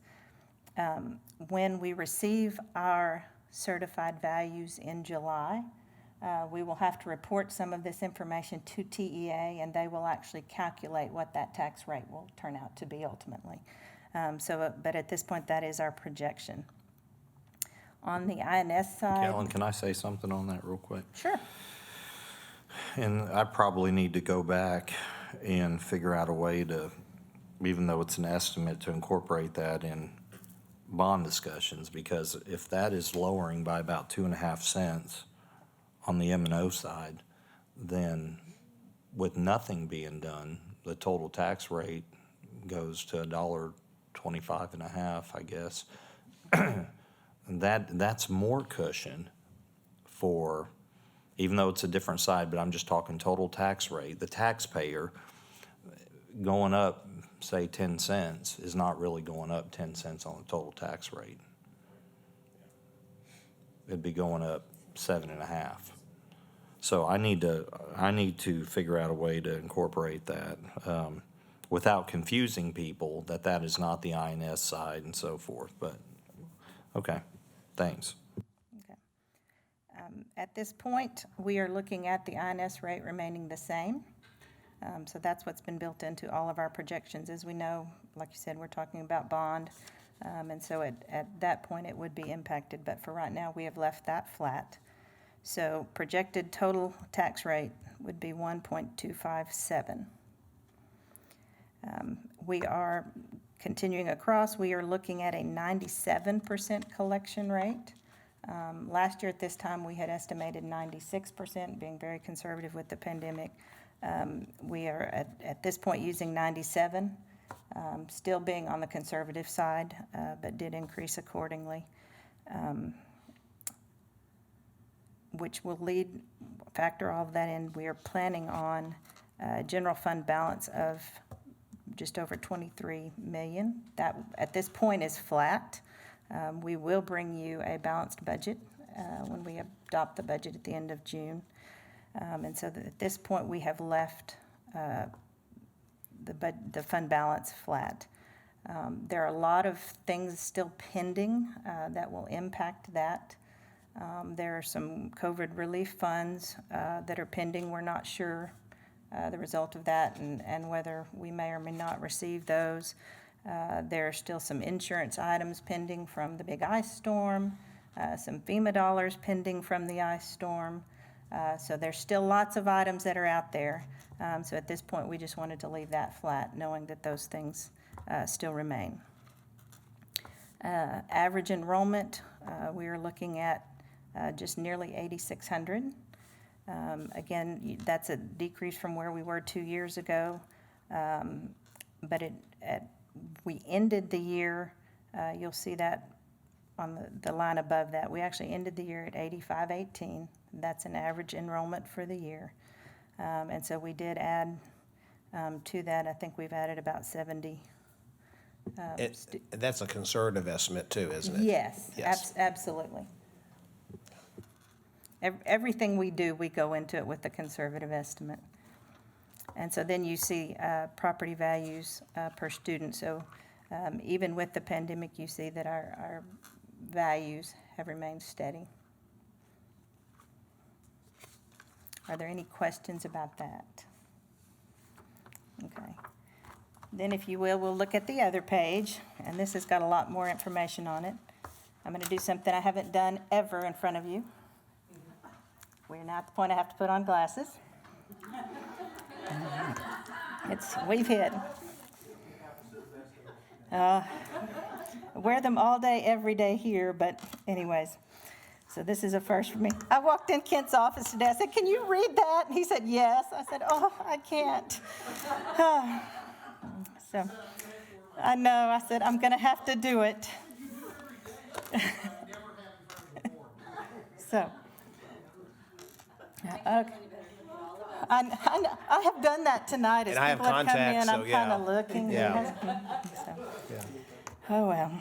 [SPEAKER 21] When we receive our certified values in July, we will have to report some of this information to TEA, and they will actually calculate what that tax rate will turn out to be ultimately. But at this point, that is our projection. On the INS side...
[SPEAKER 7] Callan, can I say something on that real quick?
[SPEAKER 21] Sure.
[SPEAKER 7] And I probably need to go back and figure out a way to, even though it's an estimate, to incorporate that in bond discussions, because if that is lowering by about 2.5 cents on the M&O side, then with nothing being done, the total tax rate goes to $1.25.5, I guess. That's more cushion for, even though it's a different side, but I'm just talking total tax rate. The taxpayer going up, say 10 cents, is not really going up 10 cents on the total tax rate. It'd be going up 7.5. So I need to figure out a way to incorporate that without confusing people that is not the INS side and so forth. But okay, thanks.
[SPEAKER 21] Okay. At this point, we are looking at the INS rate remaining the same. So that's what's been built into all of our projections. As we know, like you said, we're talking about bond. And so at that point, it would be impacted. But for right now, we have left that flat. So projected total tax rate would be 1.257. We are continuing across. We are looking at a 97% collection rate. Last year at this time, we had estimated 96%, being very conservative with the pandemic. We are at this point using 97, still being on the conservative side, but did increase accordingly, which will factor all of that in. We are planning on a general fund balance of just over 23 million. That at this point is flat. We will bring you a balanced budget when we adopt the budget at the end of June. And so at this point, we have left the fund balance flat. There are a lot of things still pending that will impact that. There are some COVID relief funds that are pending. We're not sure the result of that and whether we may or may not receive those. There are still some insurance items pending from the big ice storm, some FEMA dollars pending from the ice storm. So there's still lots of items that are out there. So at this point, we just wanted to leave that flat, knowing that those things still remain. Average enrollment, we are looking at just nearly 8,600. Again, that's a decrease from where we were 2 years ago. But we ended the year, you'll see that on the line above that. We actually ended the year at 8,518. That's an average enrollment for the year. And so we did add to that. I think we've added about 70.
[SPEAKER 1] That's a conservative estimate too, isn't it?
[SPEAKER 21] Yes, absolutely. Everything we do, we go into it with a conservative estimate. And so then you see property values per student. So even with the pandemic, you see that our values have remained steady. Are there any questions about that? Okay. Then if you will, we'll look at the other page, and this has got a lot more information on it. I'm going to do something I haven't done ever in front of you. We're now at the point I have to put on glasses. We've hit. Wear them all day, every day here, but anyways. So this is a first for me. I walked in Kent's office today. I said, "Can you read that?" And he said, "Yes." I said, "Oh, I can't." So I know. I said, "I'm going to have to do it." So, okay. I have done that tonight as people have come in. I'm kind of looking. Oh, well.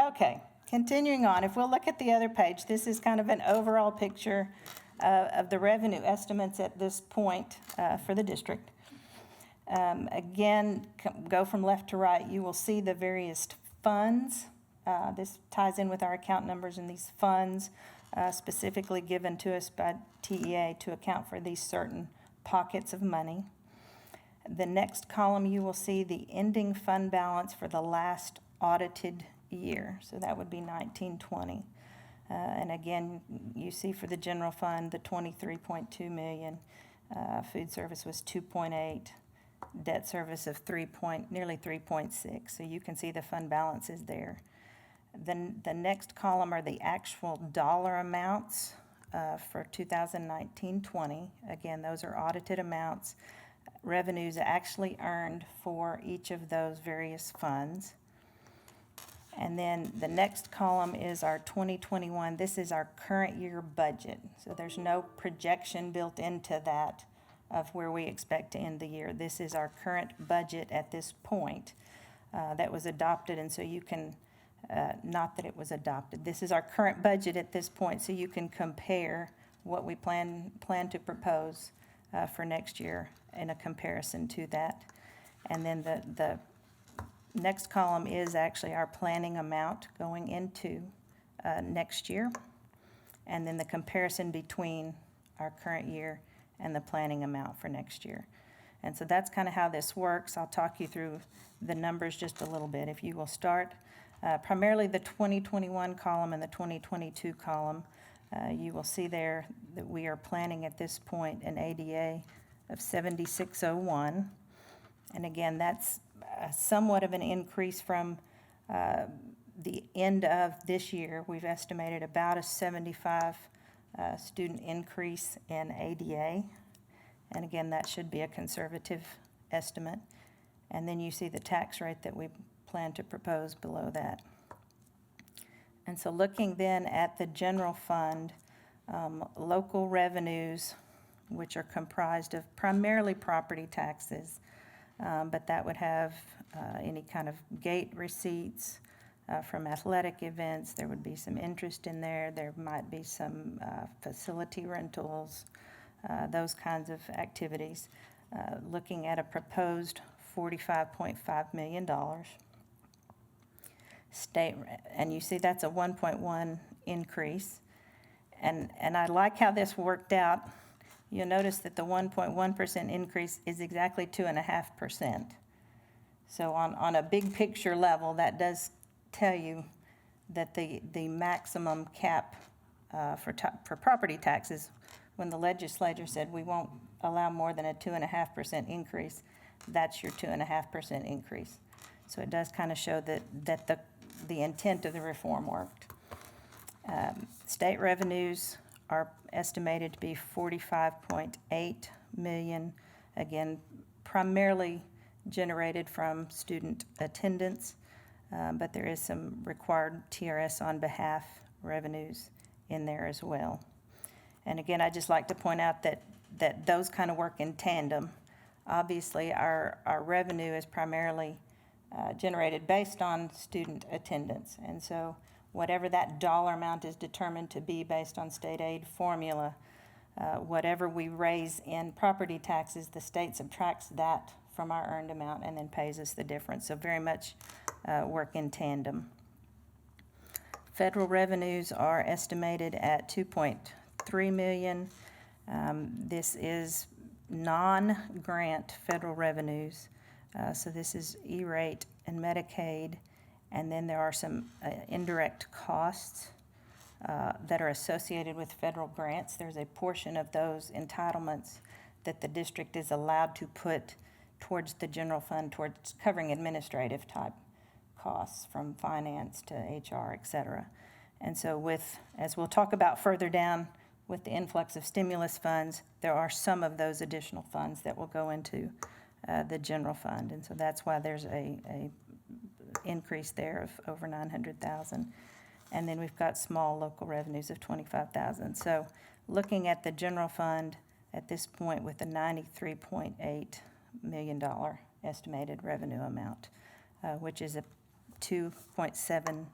[SPEAKER 21] Okay. Continuing on, if we'll look at the other page, this is kind of an overall picture of the revenue estimates at this point for the district. Again, go from left to right, you will see the various funds. This ties in with our account numbers, and these funds specifically given to us by TEA to account for these certain pockets of money. The next column, you will see the ending fund balance for the last audited year. So that would be 1920. And again, you see for the general fund, the 23.2 million. Food service was 2.8. Debt service of nearly 3.6. So you can see the fund balance is there. Then the next column are the actual dollar amounts for 2019-20. Again, those are audited amounts, revenues actually earned for each of those various funds. And then the next column is our 2021. This is our current year budget. So there's no projection built into that of where we expect to end the year. This is our current budget at this point that was adopted. And so you can, not that it was adopted, this is our current budget at this point, so you can compare what we plan to propose for next year in a comparison to that. And then the next column is actually our planning amount going into next year. and then the comparison between our current year and the planning amount for next year. And so that's kind of how this works. I'll talk you through the numbers just a little bit. If you will start primarily the 2021 column and the 2022 column, you will see there that we are planning at this point an ADA of 7601. And again, that's somewhat of an increase from the end of this year. We've estimated about a 75 student increase in ADA. And again, that should be a conservative estimate. And then you see the tax rate that we plan to propose below that. And so looking then at the general fund, local revenues, which are comprised of primarily property taxes, but that would have any kind of gate receipts from athletic events. There would be some interest in there. There might be some facility rentals, those kinds of activities. Looking at a proposed $45.5 million. State, and you see that's a 1.1 increase. And I like how this worked out. You'll notice that the 1.1% increase is exactly 2.5%. So on a big picture level, that does tell you that the maximum cap for property taxes, when the legislature said we won't allow more than a 2.5% increase, that's your 2.5% increase. So it does kind of show that the intent of the reform worked. State revenues are estimated to be $45.8 million, again, primarily generated from student attendance, but there is some required TRS on behalf revenues in there as well. And again, I'd just like to point out that those kind of work in tandem. Obviously, our revenue is primarily generated based on student attendance. And so whatever that dollar amount is determined to be based on state aid formula, whatever we raise in property taxes, the state subtracts that from our earned amount and then pays us the difference. So very much work in tandem. Federal revenues are estimated at $2.3 million. This is non-grant federal revenues. So this is E-rate and Medicaid, and then there are some indirect costs that are associated with federal grants. There's a portion of those entitlements that the district is allowed to put towards the general fund, towards covering administrative type costs from finance to HR, et cetera. And so as we'll talk about further down, with the influx of stimulus funds, there are some of those additional funds that will go into the general fund. And so that's why there's a increase there of over $900,000. And then we've got small local revenues of $25,000. So looking at the general fund at this point with a $93.8 million estimated revenue amount, which is a $2.7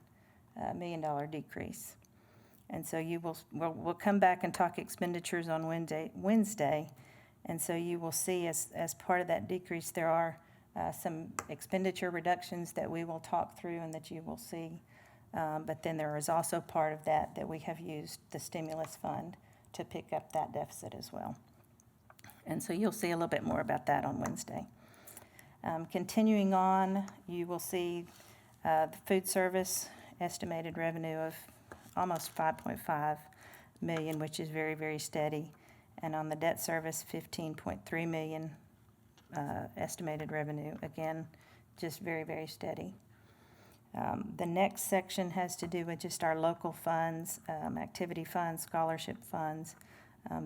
[SPEAKER 21] million decrease. And so we'll come back and talk expenditures on Wednesday. And so you will see as part of that decrease, there are some expenditure reductions that we will talk through and that you will see. But then there is also part of that we have used the stimulus fund to pick up that deficit as well. And so you'll see a little bit more about that on Wednesday. Continuing on, you will see the food service estimated revenue of almost $5.5 million, which is very, very steady. And on the debt service, $15.3 million estimated revenue. Again, just very, very steady. The next section has to do with just our local funds, activity funds, scholarship funds.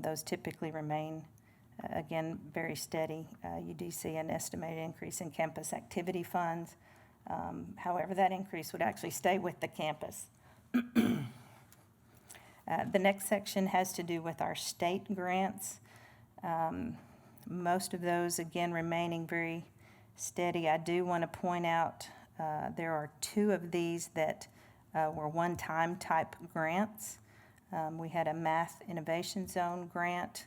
[SPEAKER 21] Those typically remain, again, very steady. You do see an estimated increase in campus activity funds. However, that increase would actually stay with the campus. The next section has to do with our state grants. Most of those, again, remaining very steady. I do want to point out there are two of these that were one-time type grants. We had a Math Innovation Zone grant,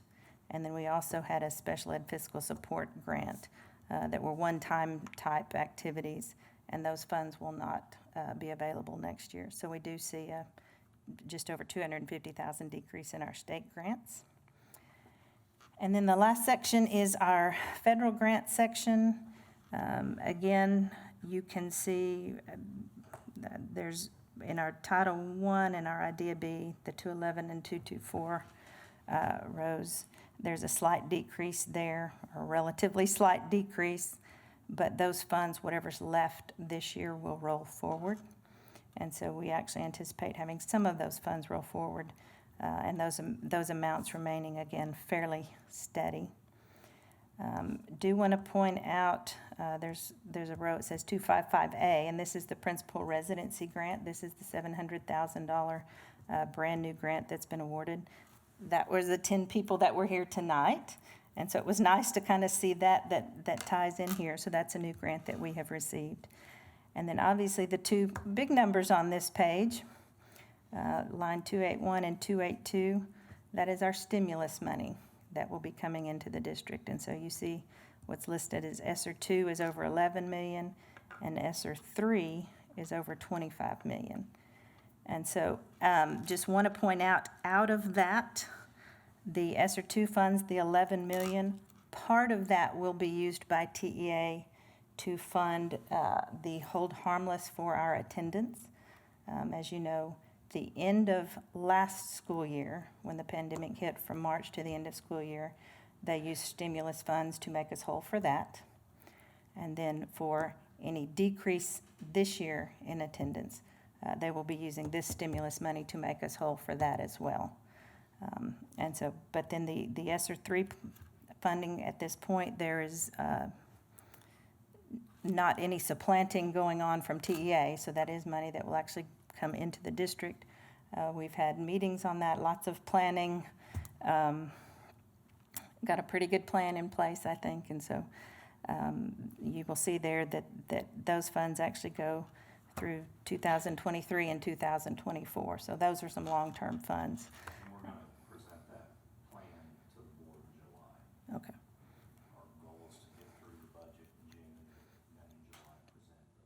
[SPEAKER 21] and then we also had a Special Ed Fiscal Support grant that were one-time type activities, and those funds will not be available next year. So we do see just over $250,000 decrease in our state grants. And then the last section is our federal grant section. Again, you can see that there's in our Title I and our Idea B, the 211 and 224 rows, there's a slight decrease there, a relatively slight decrease, but those funds, whatever's left this year, will roll forward. And so we actually anticipate having some of those funds roll forward, and those amounts remaining, again, fairly steady. Do want to point out, there's a row, it says 255A, and this is the Principal Residency Grant. This is the $700,000 brand new grant that's been awarded. That was the 10 people that were here tonight, and so it was nice to kind of see that ties in here. So that's a new grant that we have received. And then obviously the two big numbers on this page, line 281 and 282, that is our stimulus money that will be coming into the district. And so you see what's listed as ESSER 2 is over 11 million, and ESSER 3 is over 25 million. And so just want to point out of that, the ESSER 2 funds, the 11 million, part of that will be used by TEA to fund the hold harmless for our attendance. As you know, the end of last school year, when the pandemic hit from March to the end of school year, they used stimulus funds to make us whole for that. And then for any decrease this year in attendance, they will be using this stimulus money to make us whole for that as well. And so, but then the ESSER 3 funding at this point, there is not any supplanting going on from TEA, so that is money that will actually come into the district. We've had meetings on that, lots of planning. Got a pretty good plan in place, I think, and so you will see there that those funds actually go through 2023 and 2024. So those are some long-term funds.
[SPEAKER 7] And we're going to present that plan to the board in July.
[SPEAKER 21] Okay.
[SPEAKER 7] Our goal is to get through the budget in June, and then in July present the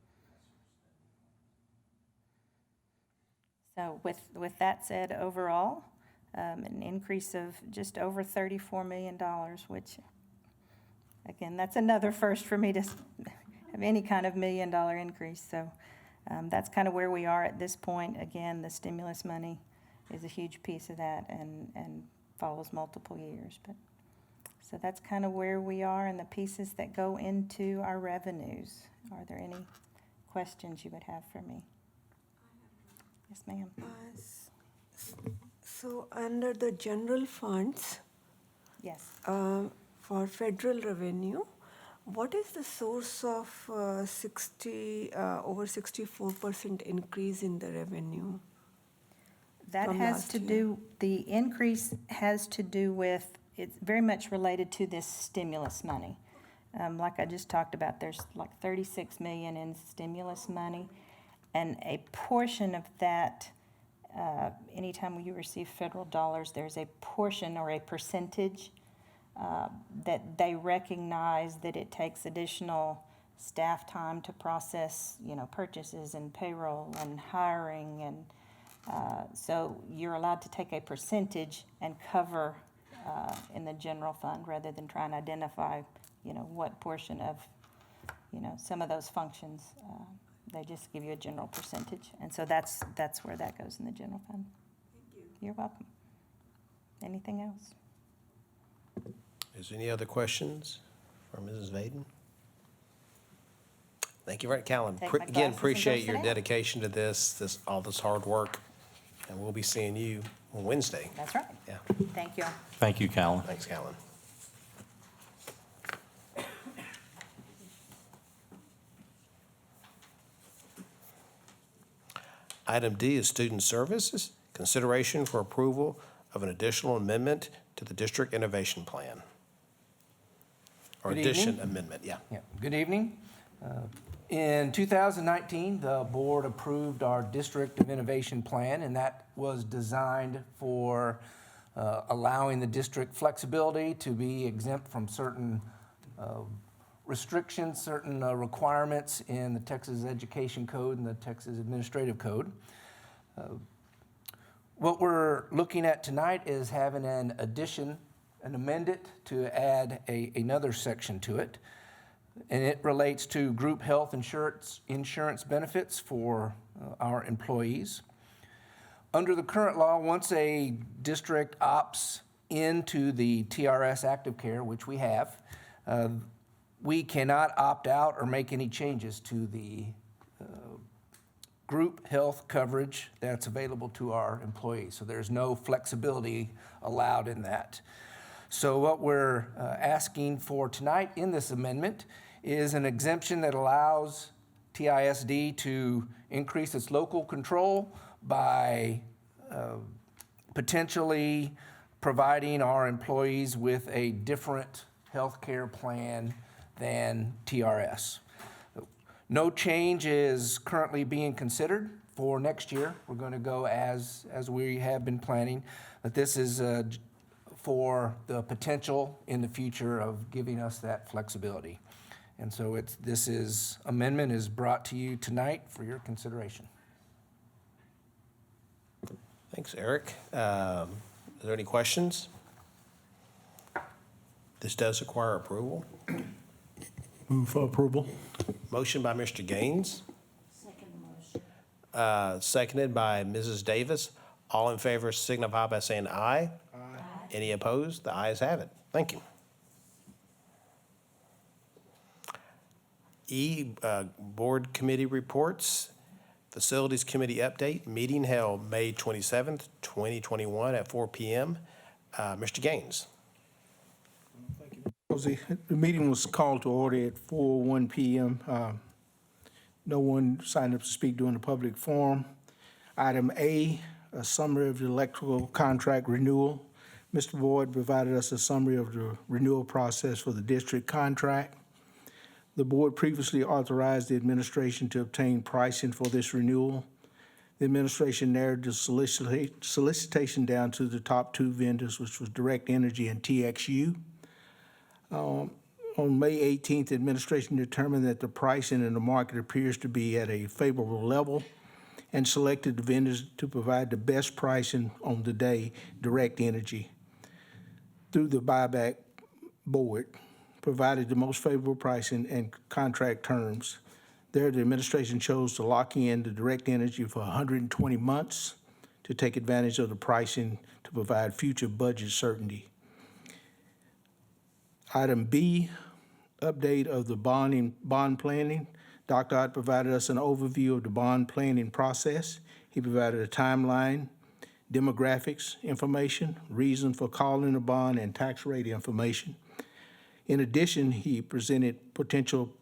[SPEAKER 21] So with that said, overall, an increase of just over $34 million, which, again, that's another first for me to have any kind of $1 million increase. So that's kind of where we are at this point. Again, the stimulus money is a huge piece of that and follows multiple years. But so that's kind of where we are and the pieces that go into our revenues. Are there any questions you would have for me? Yes, ma'am.
[SPEAKER 5] So under the general funds,
[SPEAKER 21] yes,
[SPEAKER 5] for federal revenue, what is the source of over 64% increase in the revenue?
[SPEAKER 21] That
[SPEAKER 5] from
[SPEAKER 21] has
[SPEAKER 5] last
[SPEAKER 21] to
[SPEAKER 5] year?
[SPEAKER 21] do, the increase has to do with, it's very much related to this stimulus money. Like I just talked about, there's like 36 million in stimulus money, and a portion of that, anytime you receive federal dollars, there's a portion or a percentage that they recognize that it takes additional staff time to process, purchases and payroll and hiring, and so you're allowed to take a percentage and cover in the general fund rather than trying to identify, what portion of, some of those functions. They just give you a general percentage, and so that's where that goes in the general fund.
[SPEAKER 5] Thank you.
[SPEAKER 21] You're welcome. Anything else?
[SPEAKER 1] Is there any other questions for Mrs. Vaden? Thank you very much, Callan.
[SPEAKER 21] Take my glasses
[SPEAKER 1] Again,
[SPEAKER 21] and go
[SPEAKER 1] appreciate
[SPEAKER 21] sit
[SPEAKER 1] your
[SPEAKER 21] down.
[SPEAKER 1] dedication to this, all this hard work, and we'll be seeing you on Wednesday.
[SPEAKER 21] That's right.
[SPEAKER 1] Yeah.
[SPEAKER 21] Thank you all.
[SPEAKER 7] Thank you, Callan.
[SPEAKER 1] Thanks, Callan. Item D is student services, consideration for approval of an additional amendment to the district innovation plan. Or
[SPEAKER 22] Good
[SPEAKER 1] addition
[SPEAKER 22] evening.
[SPEAKER 1] amendment, yeah.
[SPEAKER 22] Yeah, good evening. In 2019, the board approved our District of Innovation Plan, and that was designed for allowing the district flexibility to be exempt from certain restrictions, certain requirements in the Texas Education Code and the Texas Administrative Code. What we're looking at tonight is having an addition, an amendment to add another section to it. And it relates to group health insurance benefits for our employees. Under the current law, once a district opts into the TRS active care, which we have, we cannot opt out or make any changes to the group health coverage that's available to our employees. So there's no flexibility allowed in that. So what we're asking for tonight in this amendment is an exemption that allows TISD to increase its local control by potentially providing our employees with a different health care plan than TRS. No change is currently being considered for next year. We're going to go as we have been planning, but this is for the potential in the future of giving us that flexibility. And so amendment is brought to you tonight for your consideration.
[SPEAKER 1] Thanks, Eric. Are there any questions? This does require approval.
[SPEAKER 2] Move for approval.
[SPEAKER 1] Motion by Mr. Gaines,
[SPEAKER 14] Second motion.
[SPEAKER 1] seconded by Mrs. Davis. All in favor signify by saying aye. Aye. Any opposed? The ayes have it. Thank you. Board committee reports. Facilities Committee update, meeting held May 27th, 2021 at 4 p.m. Mr. Gaines.
[SPEAKER 2] The meeting was called to order at 4:01 p.m. No one signed up to speak during the public forum. Item A, a summary of the electrical contract renewal. Mr. Boyd provided us a summary of the renewal process for the district contract. The board previously authorized the administration to obtain pricing for this renewal. The administration narrowed the solicitation down to the top two vendors, which was Direct Energy and TXU. On May 18th, the administration determined that the pricing in the market appears to be at a favorable level and selected the vendors to provide the best pricing on the day, Direct Energy, through the buyback board, provided the most favorable pricing and contract terms. There, the administration chose to lock in the Direct Energy for 120 months to take advantage of the pricing to provide future budget certainty. Item B, update of the bond planning. Dr. Ott provided us an overview of the bond planning process. He provided a timeline, demographics information, reason for calling a bond, and tax rate information. In addition, he presented potential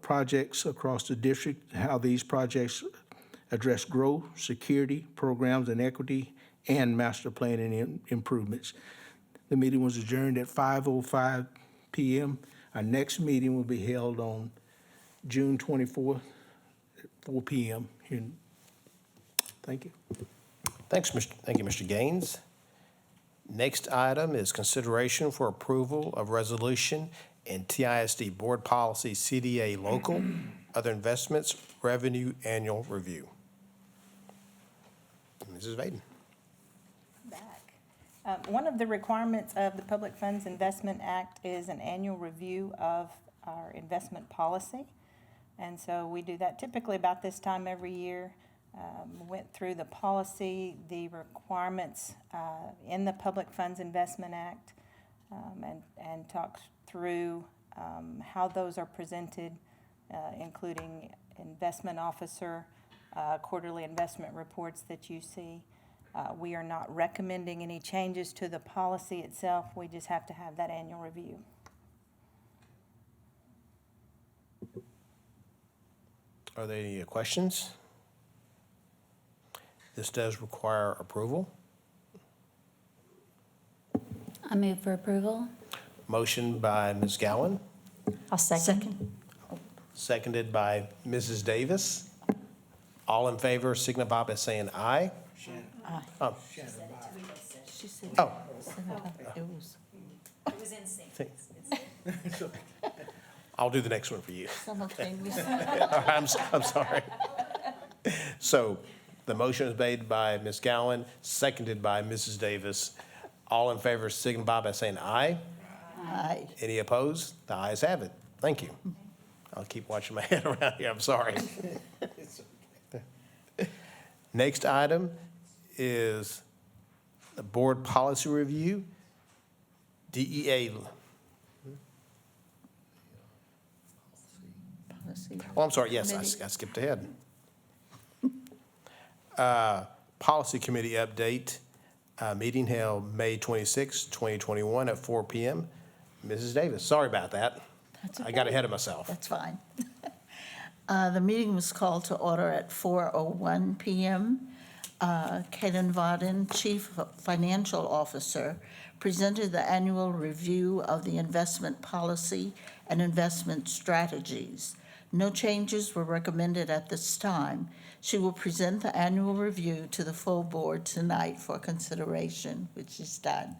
[SPEAKER 2] projects across the district, how these projects address growth, security, programs, and equity, and master planning improvements. The meeting was adjourned at 5:05 p.m. Our next meeting will be held on June 24th at 4 p.m. Thank you.
[SPEAKER 1] Thank you, Mr. Gaines. Next item is consideration for approval of resolution and TISD Board Policy CDA Local, Other Investments, Revenue Annual Review. Mrs. Vaden.
[SPEAKER 21] One of the requirements of the Public Funds Investment Act is an annual review of our investment policy. And so we do that typically about this time every year. Went through the policy, the requirements in the Public Funds Investment Act, and talked through how those are presented, including investment officer, quarterly investment reports that you see. We are not recommending any changes to the policy itself. We just have to have that annual review.
[SPEAKER 1] Are there any questions? This does require approval.
[SPEAKER 17] I move for approval.
[SPEAKER 1] Motion by Ms. Gowan,
[SPEAKER 14] I'll second.
[SPEAKER 1] seconded by Mrs. Davis. All in favor signify by saying aye.
[SPEAKER 14] Aye.
[SPEAKER 1] Oh.
[SPEAKER 14] She said.
[SPEAKER 1] Oh.
[SPEAKER 14] It was.
[SPEAKER 4] It was in sync.
[SPEAKER 1] I'll do the next one for you.
[SPEAKER 14] Simultaneous.
[SPEAKER 1] I'm sorry. So The motion is made by Ms. Gowan, seconded by Mrs. Davis. All in favor signify by saying aye.
[SPEAKER 14] Aye.
[SPEAKER 1] Any opposed? The ayes have it. Thank you. I'll keep watching my head around here, I'm sorry. Next item is the board policy review, DEA. Oh, I'm sorry, yes, I skipped ahead. Policy Committee update, meeting held May 26, 2021 at 4 p.m. Mrs. Davis, sorry about that.
[SPEAKER 14] That's
[SPEAKER 1] I got
[SPEAKER 14] okay.
[SPEAKER 1] ahead of myself.
[SPEAKER 14] That's fine. The meeting was called to order at 4:01 p.m. Kaden Vaden, Chief Financial Officer, presented the annual review of the investment policy and investment strategies. No changes were recommended at this time. She will present the annual review to the full board tonight for consideration, which is done.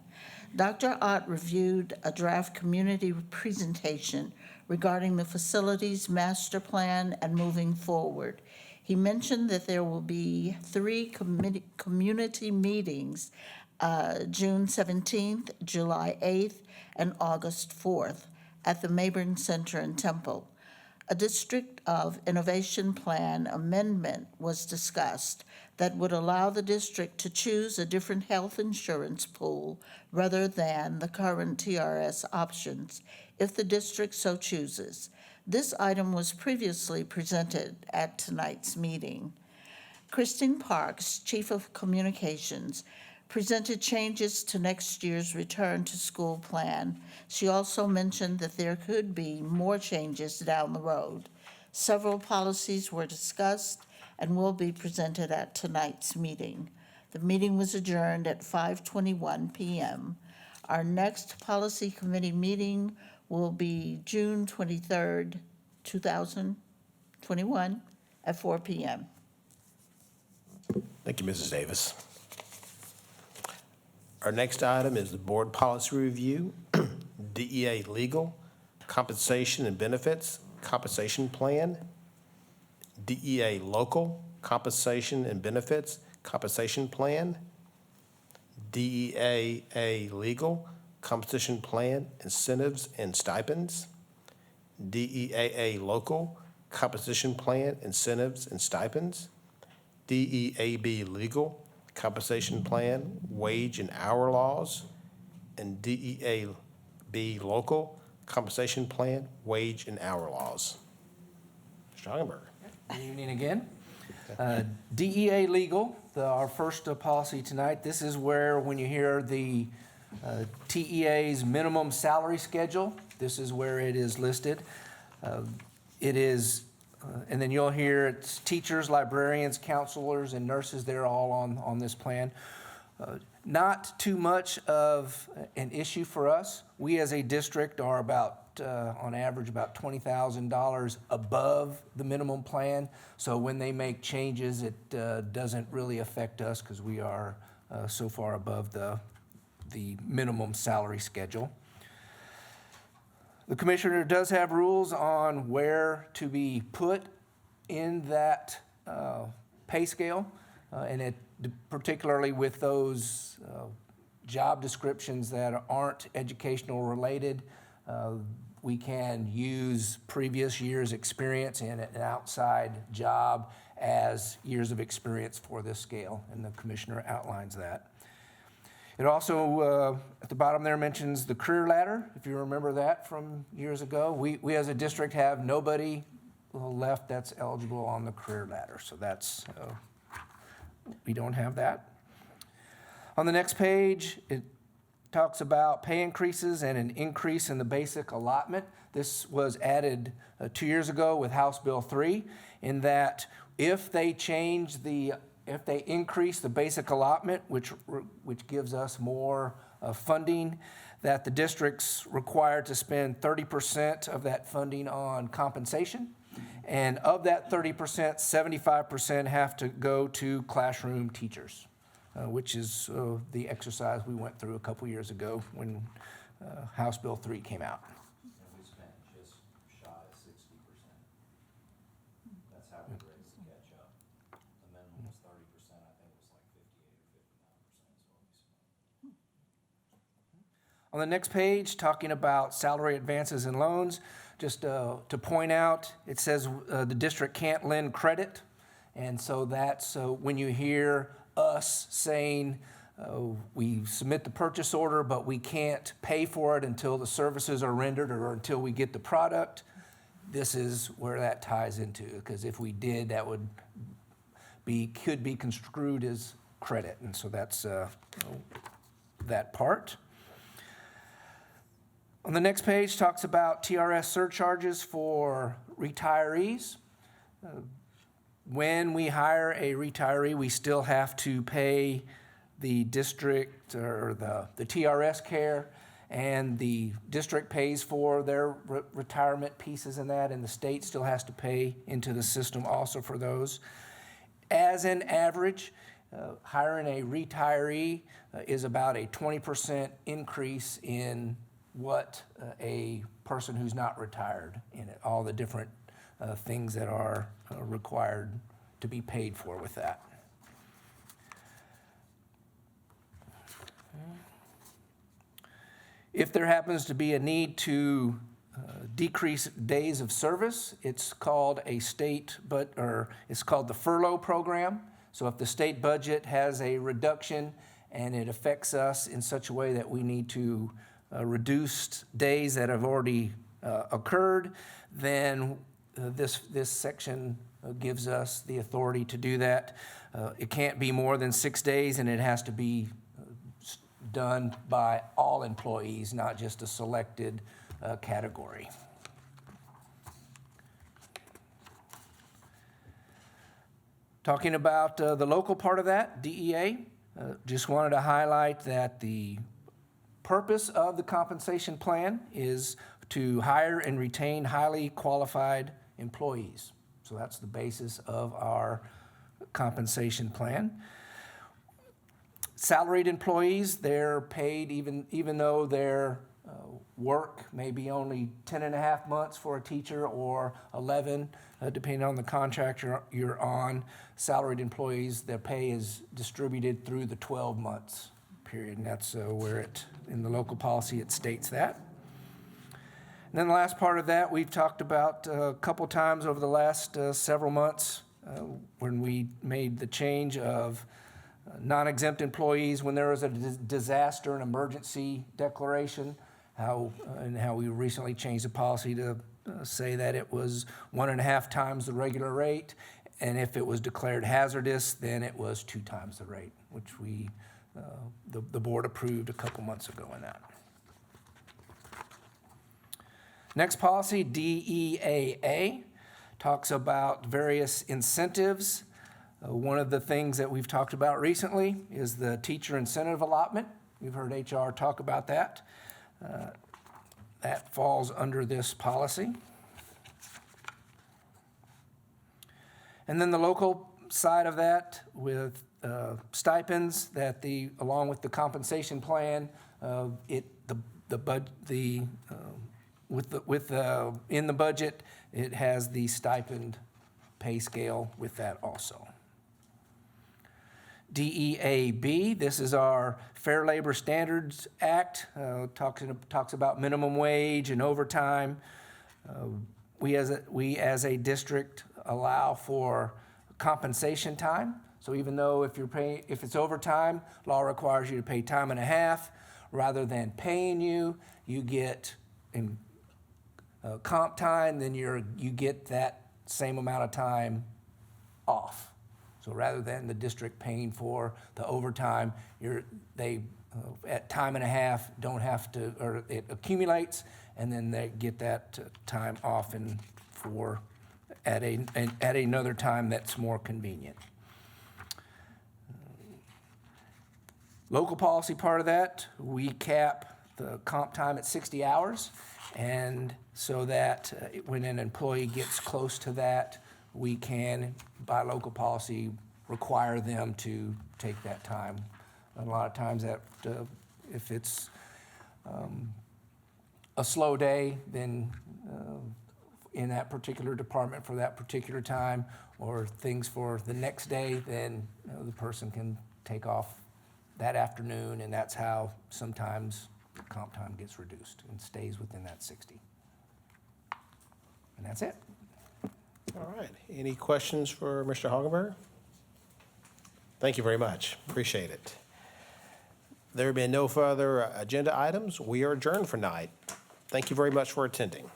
[SPEAKER 14] Dr. Ott reviewed a draft community presentation regarding the facilities master plan and moving forward. He mentioned that there will be 3 community meetings, June 17th, July 8th, and August 4th at the Mayburn Center in Temple. A District of Innovation Plan amendment was discussed that would allow the district to choose a different health insurance pool rather than the current TRS options if the district so chooses. This item was previously presented at tonight's meeting. Christine Parks, Chief of Communications, presented changes to next year's return to school plan. She also mentioned that there could be more changes down the road. Several policies were discussed and will be presented at tonight's meeting. The meeting was adjourned at 5:21 p.m. Our next Policy Committee meeting will be June 23rd, 2021 at 4 p.m.
[SPEAKER 1] Thank you, Mrs. Davis. Our next item is the board policy review, DEA legal, compensation and benefits, compensation plan, DEA local, compensation and benefits, compensation plan, DEA legal, compensation plan, incentives and stipends, DEAA local, compensation plan, incentives and stipends, DEAB legal, compensation plan, wage and hour laws, and DEAB local, compensation plan, wage and hour laws. Mr. Hagenberger.
[SPEAKER 22] Good evening again. DEA legal, our first policy tonight. This is where when you hear the TEA's minimum salary schedule, this is where it is listed. It is, and then you'll hear it's teachers, librarians, counselors, and nurses. They're all on this plan. Not too much of an issue for us. We as a district are about, on average, about $20,000 above the minimum plan. So when they make changes, it doesn't really affect us because we are so far above the minimum salary schedule. The commissioner does have rules on where to be put in that pay scale, and it particularly with those job descriptions that aren't educational related. We can use previous year's experience in an outside job as years of experience for this scale, and the commissioner outlines that. It also, at the bottom there, mentions the career ladder, if you remember that from years ago. We as a district have nobody left that's eligible on the career ladder, so that's, we don't have that. On the next page, it talks about pay increases and an increase in the basic allotment. This was added 2 years ago with House Bill 3, in that if they increase the basic allotment, which gives us more funding, that the district's required to spend 30% of that funding on compensation. And of that 30%, 75% have to go to classroom teachers, which is the exercise we went through a couple years ago when House Bill 3 came out.
[SPEAKER 7] And we spent just shy of 60%. That's how we were able to catch up. The minimum was 30%,
[SPEAKER 22] On the next page, talking about salary advances and loans, just to point out, it says the district can't lend credit. And so that's when you hear us saying we submit the purchase order, but we can't pay for it until the services are rendered or until we get the product. This is where that ties into, because if we did, that would could be construed as credit. And so that's that part. On the next page, talks about TRS surcharges for retirees. When we hire a retiree, we still have to pay the district or the TRS care, and the district pays for their retirement pieces in that, and the state still has to pay into the system also for those. As an average, hiring a retiree is about a 20% increase in what a person who's not retired in it, all the different things that are required to be paid for with that. If there happens to be a need to decrease days of service, it's called it's called the furlough program. So if the state budget has a reduction and it affects us in such a way that we need to reduce days that have already occurred, then this section gives us the authority to do that. It can't be more than 6 days, and it has to be done by all employees, not just a selected category. Talking about the local part of that, DEA, just wanted to highlight that the purpose of the compensation plan is to hire and retain highly qualified employees. So that's the basis of our compensation plan. Salaried employees, they're paid even though their work may be only 10 and a half months for a teacher or 11, depending on the contract you're on. Salaried employees, their pay is distributed through the 12 months period, and that's where in the local policy it states that. And then the last part of that, we've talked about a couple times over the last several months when we made the change of non-exempt employees when there was a disaster and emergency declaration, how we recently changed the policy to say that it was 1.5 times the regular rate, and if it was declared hazardous, then it was 2 times the rate, which the board approved a couple months ago in that. Next policy, DEAA, talks about various incentives. One of the things that we've talked about recently is the teacher incentive allotment. You've heard HR talk about that. That falls under this policy. And then the local side of that with stipends that along with the compensation plan, in the budget, it has the stipend pay scale with that also. DEAB, this is our Fair Labor Standards Act, talks about minimum wage and overtime. We as a district allow for compensation time. So even though if it's overtime, law requires you to pay time and a half. Rather than paying you get in comp time, then you get that same amount of time off. So rather than the district paying for the overtime, at time and a half don't have to, or it accumulates, and then they get that time off at another time that's more convenient. Local policy part of that, we cap the comp time at 60 hours, and so that when an employee gets close to that, we can, by local policy, require them to take that time. A lot of times if it's a slow day, then in that particular department for that particular time, or things for the next day, then the person can take off that afternoon, and that's how sometimes comp time gets reduced and stays within that 60. And that's it.
[SPEAKER 1] All right. Any questions for Mr. Hagenberg? Thank you very much. Appreciate it. There being no further agenda items, we are adjourned for tonight. Thank you very much for attending.